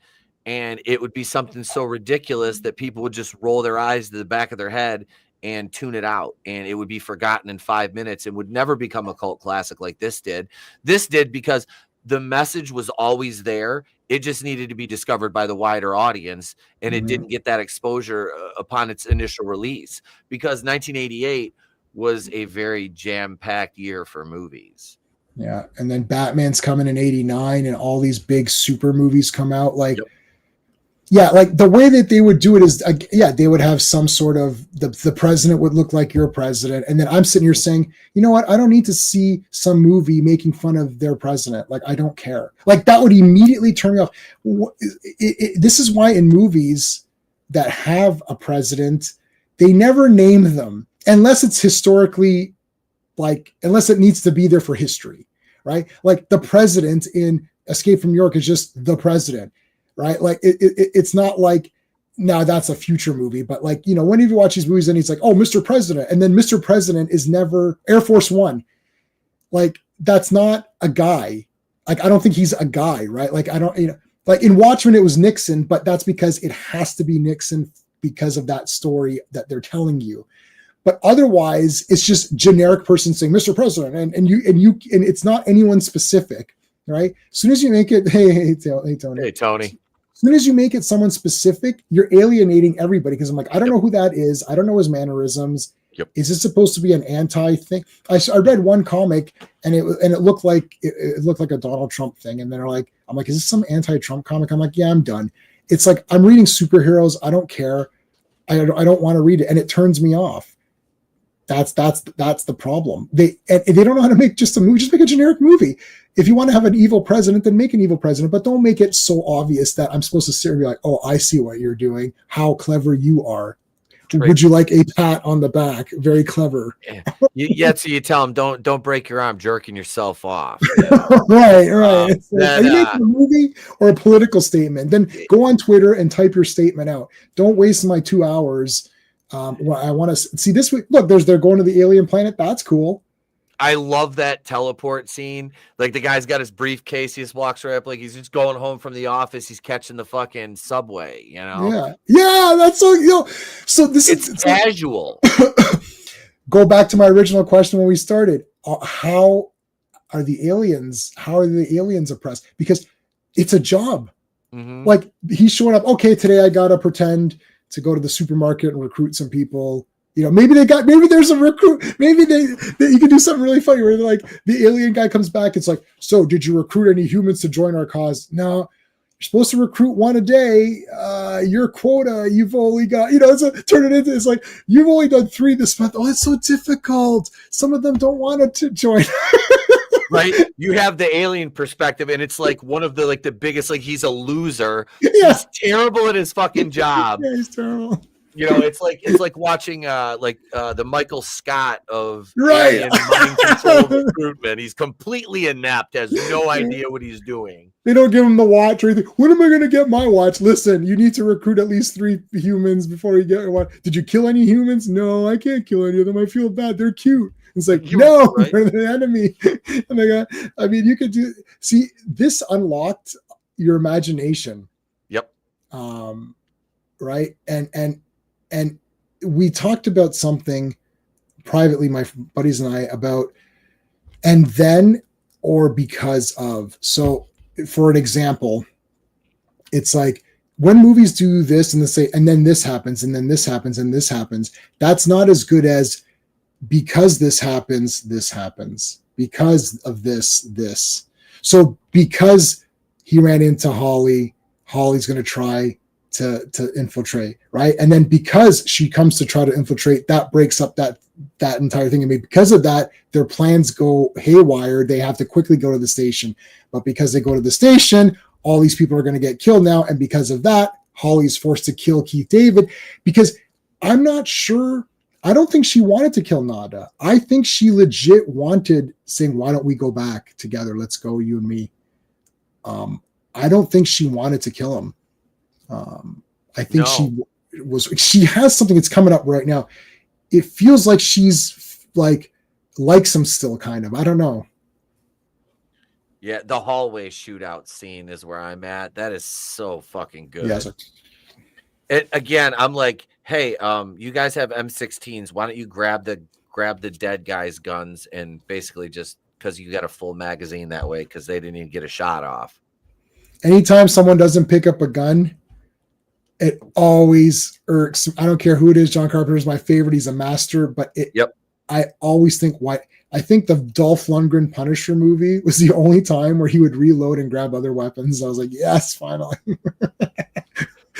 and it would be something so ridiculous that people would just roll their eyes to the back of their head and tune it out, and it would be forgotten in 5 minutes and would never become a cult classic like this did. This did because the message was always there. It just needed to be discovered by the wider audience, and it didn't get that exposure upon its initial release, because 1988 was a very jam-packed year for movies. Yeah, and then Batman's coming in 89, and all these big super movies come out. Like, like the way that they would do it is, they would have some sort of the president would look like your president, and then I'm sitting here saying, you know what? I don't need to see some movie making fun of their president. Like, I don't care. Like, that would immediately turn me off. This is why in movies that have a president, they never name them unless it's historically like, unless it needs to be there for history, right? Like the president in Escape from New York is just the president, right? Like it's not like, now that's a future movie, but like, you know, whenever you watch these movies and he's like, oh, Mr. President, and then Mr. President is never Air Force One. Like, that's not a guy. Like, I don't think he's a guy, right? Like, I don't, you know, like in Watchmen, it was Nixon, but that's because it has to be Nixon because of that story that they're telling you. But otherwise, it's just generic person saying, Mr. President, and it's not anyone specific, right? As soon as you make it, hey, Tony. Hey, Tony. As soon as you make it someone specific, you're alienating everybody, because I'm like, I don't know who that is. I don't know his mannerisms. Yep. Is this supposed to be an anti thing? I read one comic and it looked like it looked like a Donald Trump thing. And then I'm like, is this some anti-Trump comic? I'm like, yeah, I'm done. It's like, I'm reading superheroes. I don't care. I don't want to read it. And it turns me off. That's the problem. They don't know how to make just a movie. Just make a generic movie. If you want to have an evil president, then make an evil president, but don't make it so obvious that I'm supposed to sit and be like, oh, I see what you're doing. How clever you are. Would you like a pat on the back? Very clever. Yeah, so you tell him, don't break your arm jerking yourself off. Right. It's like, are you making a movie or a political statement? Then go on Twitter and type your statement out. Don't waste my 2 hours. I want to see this week. Look, they're going to the alien planet. That's cool. I love that teleport scene. Like, the guy's got his briefcase. He just walks right up like he's just going home from the office. He's catching the fucking subway, you know? Yeah. That's so, you know, so this it's casual. Go back to my original question when we started. How are the aliens oppressed? Because it's a job. Mm-hmm. Like, he's showing up. Okay, today I got to pretend to go to the supermarket and recruit some people. You know, maybe there's a recruit. Maybe you can do something really funny where they're like, the alien guy comes back. It's like, so did you recruit any humans to join our cause? No, you're supposed to recruit one a day. Your quota, you've only got, you know, it's like, you've only done 3 this month. Oh, it's so difficult. Some of them don't want to join. Right? You have the alien perspective, and it's like one of the biggest, like, he's a loser. Yeah. He's terrible at his fucking job. Yeah, he's terrible. You know, it's like watching the Michael Scott of right alien mind control recruitment. He's completely inept, has no idea what he's doing. They don't give him the watch or anything. When am I going to get my watch? Listen, you need to recruit at least 3 humans before you get your watch. Did you kill any humans? No, I can't kill any of them. I feel bad. They're cute. It's like, no, right? They're the enemy. You could see, this unlocked your imagination. Yep. Right. And we talked about something privately, my buddies and I, about, and then, or because of. So for an example, it's like, when movies do this and they say, and then this happens, and then this happens, and this happens, that's not as good as, because this happens, because of this. So because he ran into Holly's going to try to infiltrate, right? And then because she comes to try to infiltrate, that breaks up that entire thing. I mean, because of that, their plans go haywire. They have to quickly go to the station. But because they go to the station, all these people are going to get killed now. And because of that, Holly's forced to kill Keith David, because I'm not sure. I don't think she wanted to kill Nada. I think she legit wanted, saying, why don't we go back together? Let's go, you and me. I don't think she wanted to kill him. I think she has something that's coming up right now. It feels like she's likes him still, kind of. I don't know. Yeah, the hallway shootout scene is where I'm at. That is so fucking good. Yes. Again, I'm like, hey, you guys have M16s. Why don't you grab the dead guy's guns, and basically just because you got a full magazine that way, because they didn't even get a shot off. Anytime someone doesn't pick up a gun, it always irks. I don't care who it is. John Carpenter is my favorite. He's a master, but I always think, why? I think the Dolph Lundgren Punisher movie was the only time where he would reload and grab other weapons. I was like, yes, finally.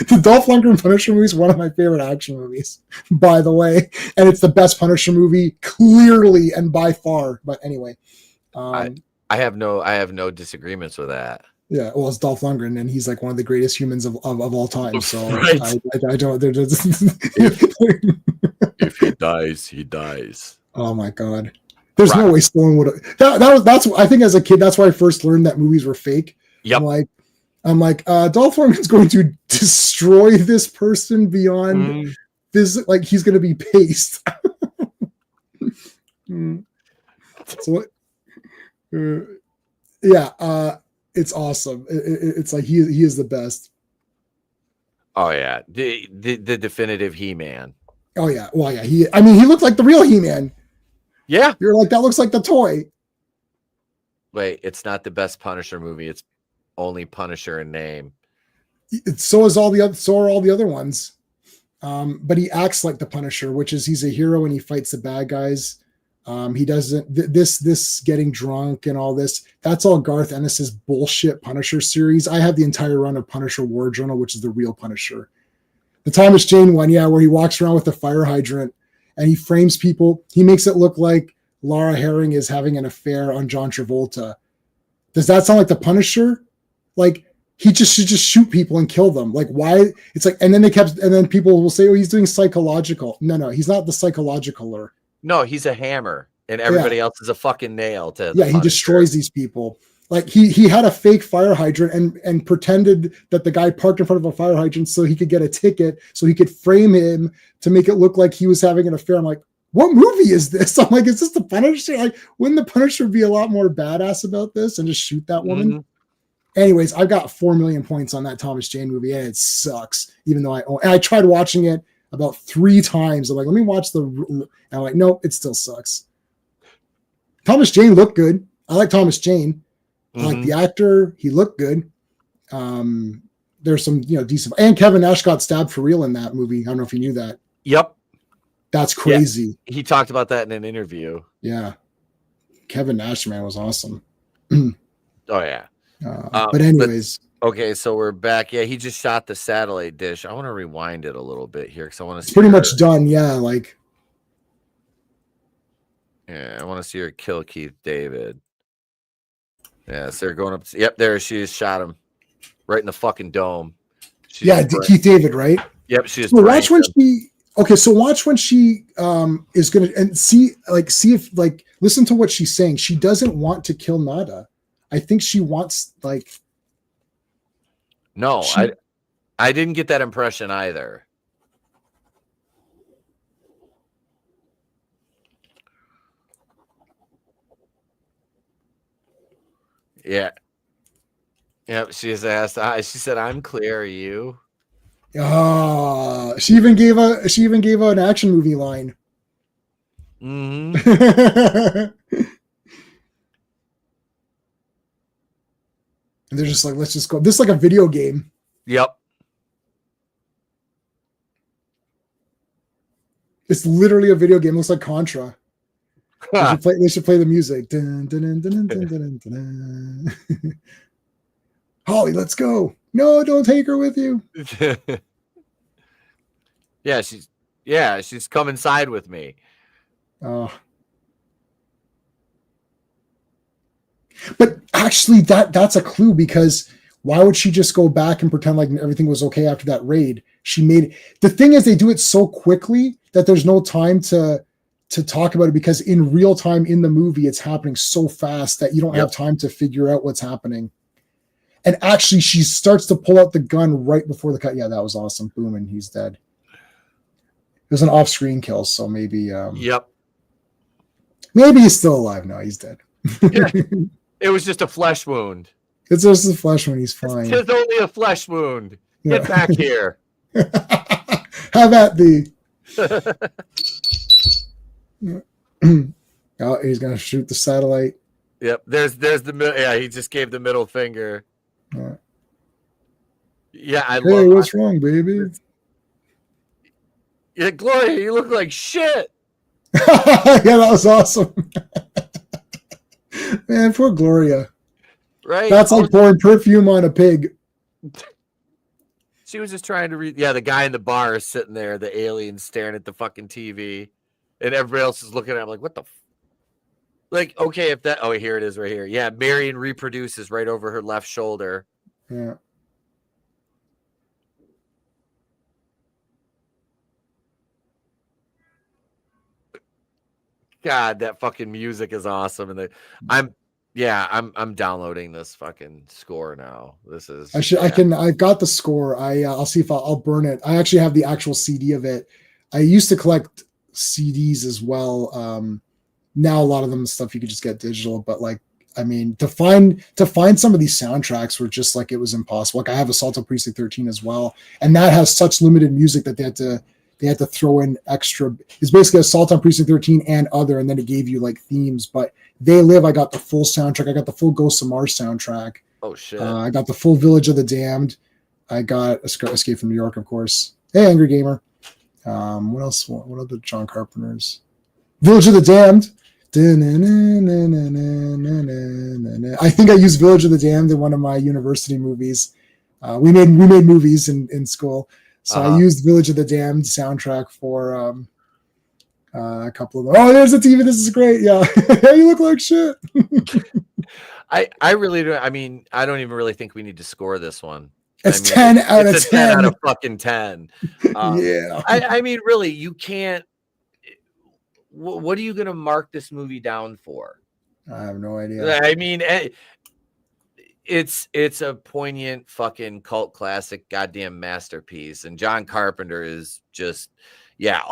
The Dolph Lundgren Punisher movie is one of my favorite action movies, by the way. And it's the best Punisher movie, clearly and by far. But anyway. I have no disagreements with that. Yeah, well, it's Dolph Lundgren, and he's like one of the greatest humans of all time. So right. I don't. They're just if he dies, he dies. Oh my god! There's no way Stallone would have. That's I think as a kid, that's why I first learned that movies were fake. Yep. I'm like, Dolph Lundgren's going to destroy this person beyond this. Like he's going to be paste. So, it's awesome. It's like he is the best. Oh yeah, the definitive He-Man. Oh yeah, well yeah. He looked like the real He-Man. Yeah, you're like, that looks like the toy. Wait, it's not the best Punisher movie. It's only Punisher in name. So are all the other ones. But he acts like the Punisher, which is he's a hero and he fights the bad guys. He doesn't this getting drunk and all this. That's all Garth Ennis's bullshit Punisher series. I have the entire run of Punisher War Journal, which is the real Punisher. The Thomas Jane one, where he walks around with a fire hydrant and he frames people. He makes it look like Laura Herring is having an affair on John Travolta. Does that sound like the Punisher? Like he should just shoot people and kill them. Like why? It's like, and then people will say, oh, he's doing psychological. No, he's not the psychologicaler. No, he's a hammer, and everybody else is a fucking nail. He destroys these people. Like he had a fake fire hydrant and pretended that the guy parked in front of a fire hydrant so he could get a ticket, so he could frame him to make it look like he was having an affair. I'm like, what movie is this? I'm like, is this the Punisher? Like, wouldn't the Punisher be a lot more badass about this and just shoot that woman? Mm-hmm. Anyways, I've got 4 million points on that Thomas Jane movie, and it sucks. Even though I tried watching it about 3 times. I'm like, let me watch and I'm like, nope, it still sucks. Thomas Jane looked good. I like Thomas Jane. I like the actor. He looked good. There's some, decent. And Kevin Nash got stabbed for real in that movie. I don't know if you knew that. Yep. That's crazy. Yeah, he talked about that in an interview. Yeah. Kevin Nash, man, was awesome. Oh, yeah. But anyways. Okay, so we're back. Yeah, he just shot the satellite dish. I want to rewind it a little bit here because I want to see. Pretty much done, yeah. Like. Yeah, I want to see her kill Keith David. Yeah, so they're going up. Yep, there she is. Shot him right in the fucking dome. Keith David, right? Yep, she is. So watch when she. Okay, so watch when she is gonna and see if listen to what she's saying. She doesn't want to kill Nada. I think she wants like. No, I didn't get that impression either. Yeah. Yep, she has asked. She said, "I'm clear. Are you?" She even gave an action movie line. Mm-hmm. And they're just like, let's just go. This is like a video game. Yep. It's literally a video game. It looks like Contra. They should play the music. Dun, dun, dun, dun, dun, dun, dun, dun. Holly, let's go. No, don't take her with you. She's come inside with me. Oh. But actually, that's a clue, because why would she just go back and pretend like everything was okay after that raid? The thing is, they do it so quickly that there's no time to talk about it, because in real time in the movie, it's happening so fast that you don't have time to figure out what's happening. And actually, she starts to pull out the gun right before the cut. Yeah, that was awesome. Boom, and he's dead. It was an off-screen kill, so maybe. Maybe he's still alive. No, he's dead. It was just a flesh wound. It's just a flesh wound. He's fine. It's only a flesh wound. Get back here. How about the? Oh, he's gonna shoot the satellite. Yep. There's the yeah. He just gave the middle finger. Yeah, I love. Hey, what's wrong, baby? Yeah, Gloria, you look like shit. Yeah, that was awesome. Man, poor Gloria. Right? That's like pouring perfume on a pig. She was just trying to read. Yeah, the guy in the bar is sitting there, the alien staring at the fucking TV, and everybody else is looking at him like, what the like, okay, if that, oh, here it is right here. Yeah, Marion reproduces right over her left shoulder. Yeah. God, that fucking music is awesome, and I'm downloading this fucking score now. This is I've got the score. I'll see if I'll burn it. I actually have the actual CD of it. I used to collect CDs as well. Now a lot of them stuff you could just get digital, but like, I mean, to find some of these soundtracks were just like, it was impossible. Like I have Assault on Precinct 13 as well, and that has such limited music that they had to throw in extra. It's basically Assault on Precinct 13 and other, and then it gave you like themes. But They Live, I got the full soundtrack. I got the full Ghosts of Mars soundtrack. Oh shit! I got the full Village of the Damned. I got Escape from New York, of course. Hey, Angry Gamer. What else? What other John Carpenter's? Village of the Damned. I think I used Village of the Damned in one of my university movies. We made movies in school, so I used Village of the Damned soundtrack for a couple of them. Oh, there's the TV. This is great. Yeah, you look like shit. I really do. I mean, I don't even really think we need to score this one. It's 10 out of 10. 10 out of fucking 10. Yeah. I mean, really, you can't. What are you going to mark this movie down for? I have no idea. I mean, it's a poignant fucking cult classic, goddamn masterpiece, and John Carpenter is just, yeah.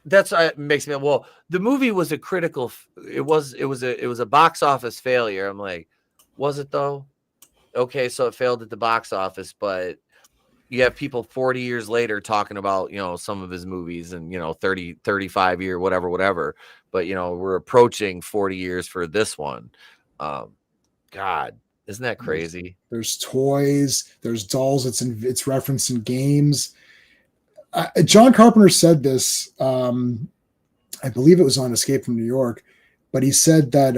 That's what makes me. Well, the movie was a critical. It was a box office failure. I'm like, was it though? Okay, so it failed at the box office, but you have people 40 years later talking about, some of his movies and, 30, 35 year, whatever. But, we're approaching 40 years for this one. God, isn't that crazy? There's toys, there's dolls. It's referenced in games. John Carpenter said this, I believe it was on Escape from New York, but he said that,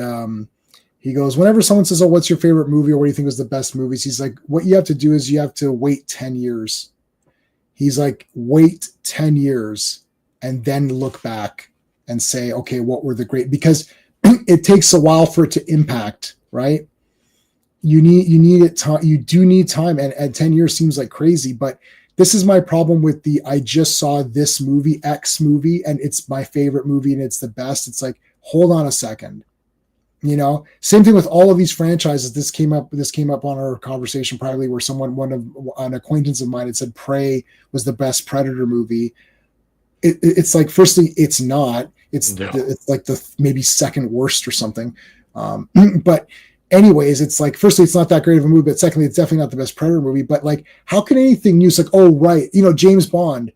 he goes, whenever someone says, oh, what's your favorite movie or what do you think was the best movies? He's like, what you have to do is you have to wait 10 years. He's like, wait 10 years and then look back and say, okay, what were the great, because it takes a while for it to impact, right? You need it time. You do need time. And 10 years seems like crazy, but this is my problem with I just saw this movie, X movie, and it's my favorite movie and it's the best. It's like, hold on a second. Same thing with all of these franchises. This came up on our conversation privately where an acquaintance of mine had said Prey was the best Predator movie. It's like, firstly, it's not. It's like the maybe second worst or something. But anyways, it's like, firstly, it's not that great of a movie, but secondly, it's definitely not the best Predator movie. But like, how can anything new? It's like, oh right, James Bond,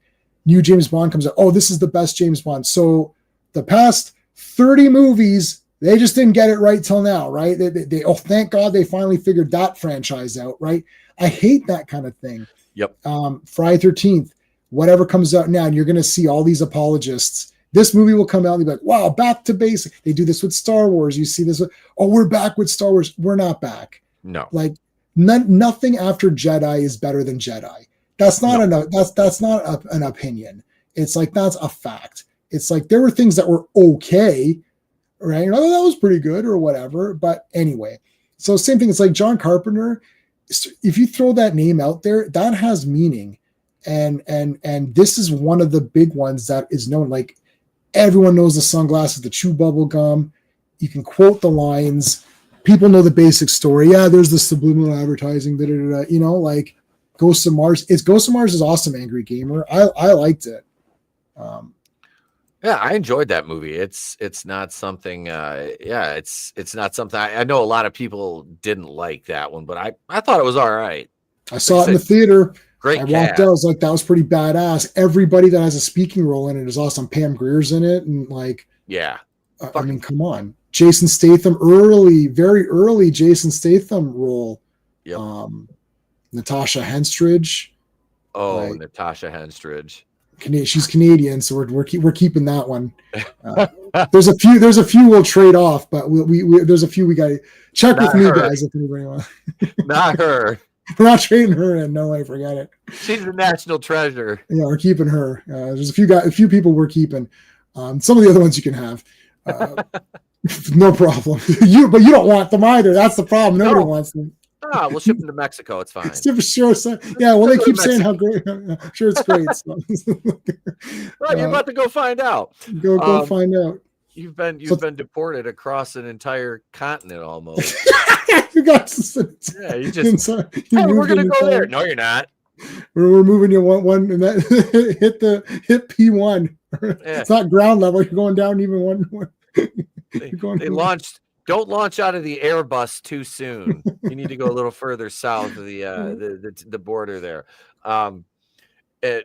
new James Bond comes out. Oh, this is the best James Bond. So the past 30 movies. They just didn't get it right till now, right? They thank God they finally figured that franchise out, right? I hate that kind of thing. Yep. Friday 13th, whatever comes out now, and you're going to see all these apologists. This movie will come out and they'll be like, wow, back to basic. They do this with Star Wars. You see this. We're back with Star Wars. We're not back. No. Like nothing after Jedi is better than Jedi. That's not an opinion. It's like, that's a fact. It's like, there were things that were okay, right? Oh, that was pretty good or whatever. But anyway, so same thing. It's like John Carpenter. If you throw that name out there, that has meaning. And this is one of the big ones that is known. Like, everyone knows the sunglasses, the chew bubble gum. You can quote the lines. People know the basic story. Yeah, there's the subliminal advertising, like Ghosts of Mars. Ghosts of Mars is awesome, Angry Gamer. I liked it. Yeah, I enjoyed that movie. It's not something. It's not something. I know a lot of people didn't like that one, but I thought it was all right. I saw it in the theater. Great. I walked out. I was like, that was pretty badass. Everybody that has a speaking role in it is awesome. Pam Grier's in it, and like, yeah. I mean, come on, Jason Statham, very early Jason Statham role. Yep. Natasha Henstridge. Oh, Natasha Henstridge. She's Canadian, so we're keeping that one. There's a few we'll trade off, but there's a few we got to check with me, guys. If anybody wants. Not her. We're not trading her in. No way, forget it. She's the national treasure. Yeah, we're keeping her. There's a few people we're keeping. Some of the other ones you can have. No problem. But you don't want them either. That's the problem. Nobody wants them. We'll ship them to Mexico. It's fine. Sure. Yeah, well, they keep saying how great. Sure, it's great. So. Well, you're about to go find out. Go find out. You've been deported across an entire continent almost. You got Yeah, you just you hey, we're moved gonna in go there. inside. No, you're not. We're moving you one and that hit P1. Yeah. It's not ground level. You're going down even one. They launched. Don't launch out of the Airbus too soon. You need to go a little further south of the border there. Well,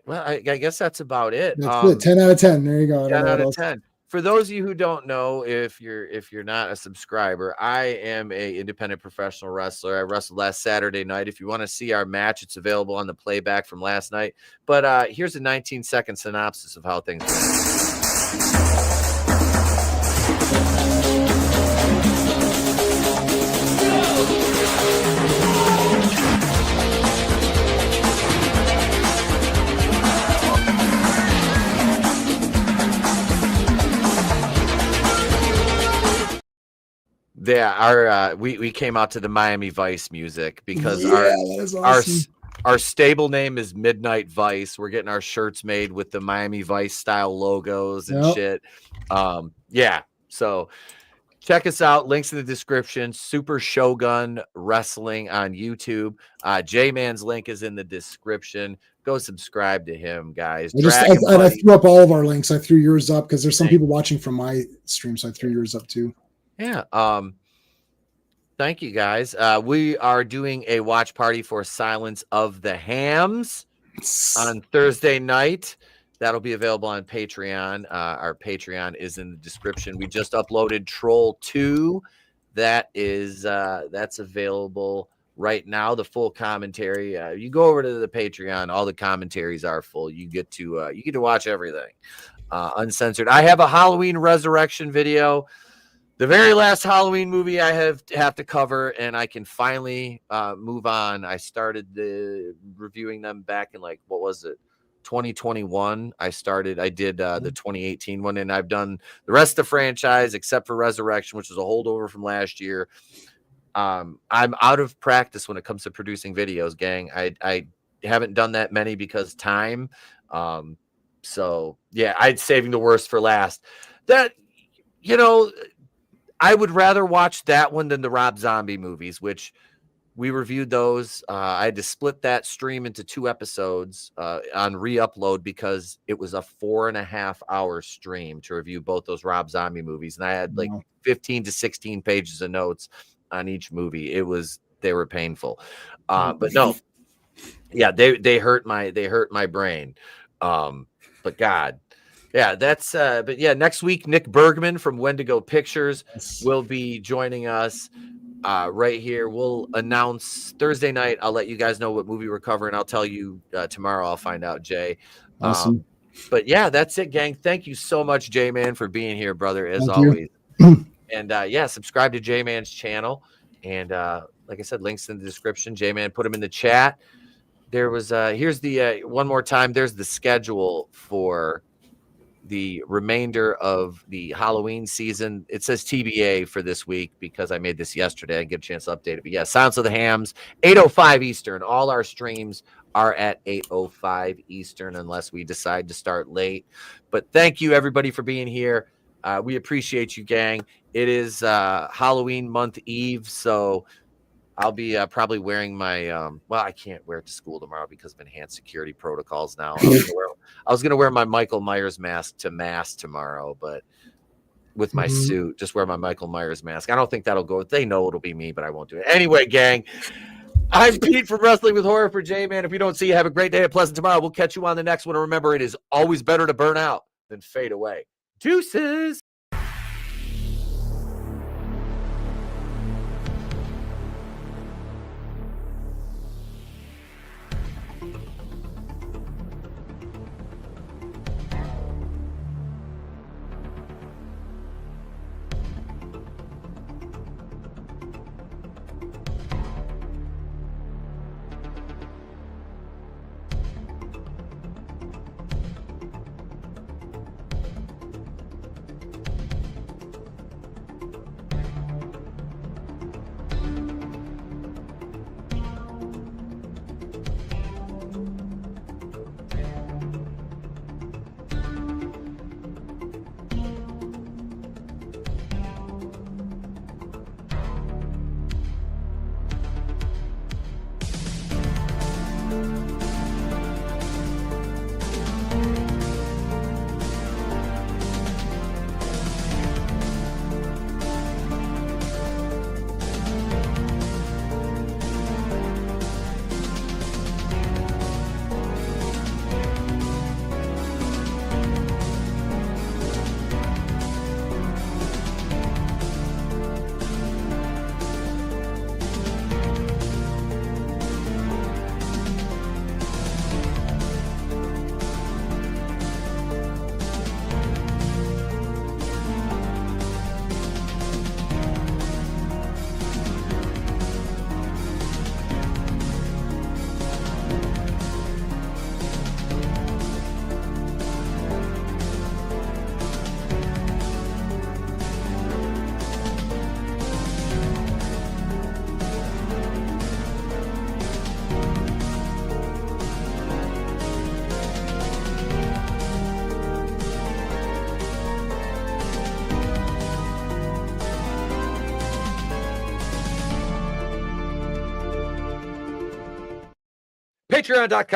I guess that's about it. That's it. 10 out of 10. There you go. 10 out of 10. For those of you who don't know, if you're not a subscriber, I am a independent professional wrestler. I wrestled last Saturday night. If you want to see our match, it's available on the playback from last night. But here's a 19-second synopsis of how things went. Yeah, we came out to the Miami Vice music because our stable name is Midnight Vice. We're getting our shirts made with the Miami Vice style logos and shit. Yeah, so check us out. Links in the description. Super Shogun Wrestling on YouTube. J-Man's link is in the description. Go subscribe to him, guys. I threw up all of our links. I threw yours up because there's some people watching from my stream, so I threw yours up too. Yeah. Thank you, guys. We are doing a watch party for Silence of the Hams on Thursday night. That'll be available on Patreon. Our Patreon is in the description. We just uploaded Troll 2. That's available right now. The full commentary. You go over to the Patreon. All the commentaries are full. You get to watch everything uncensored. I have a Halloween Resurrection video. The very last Halloween movie I have to cover, and I can finally move on. I started reviewing them back in 2021. I did the 2018 one, and I've done the rest of the franchise except for Resurrection, which was a holdover from last year. I'm out of practice when it comes to producing videos, gang. I haven't done that many because time. So yeah, I'm saving the worst for last. I would rather watch that one than the Rob Zombie movies, which we reviewed those. I had to split that stream into 2 episodes on re-upload because it was a 4.5-hour stream to review both those Rob Zombie movies. And I had 15 to 16 pages of notes on each movie. They were painful. But no, yeah, they hurt my brain. But God. Yeah, but yeah, next week, Nick Bergman from Wendigo Pictures will be joining us right here. We'll announce Thursday night. I'll let you guys know what movie we're covering. I'll tell you tomorrow. I'll find out, Jay. Awesome. But yeah, that's it, gang. Thank you so much, J-Man, for being here, brother, as always. And yeah, subscribe to J-Man's channel. And like I said, links in the description. J-Man, put them in the chat. There was, here's the, one more time, there's the schedule for the remainder of the Halloween season. It says TBA for this week because I made this yesterday. I didn't get a chance to update it. But yeah, Silence of the Hams, 8:05 Eastern. All our streams are at 8:05 Eastern unless we decide to start late. But thank you, everybody, for being here. We appreciate you, gang. It is Halloween month eve, so I'll be probably wearing my well, I can't wear it to school tomorrow because of enhanced security protocols now. I was gonna wear my Michael Myers mask to mass tomorrow, but with my suit, just wear my Michael Myers mask. I don't think that'll go. They know it'll be me, but I won't do it. Anyway, gang, I'm Pete from Wrestling with Horror for J-Man. If we don't see you, have a great day at Pleasant tomorrow. We'll catch you on the next one. And remember, it is always better to burn out than fade away. Deuces. Patreon.com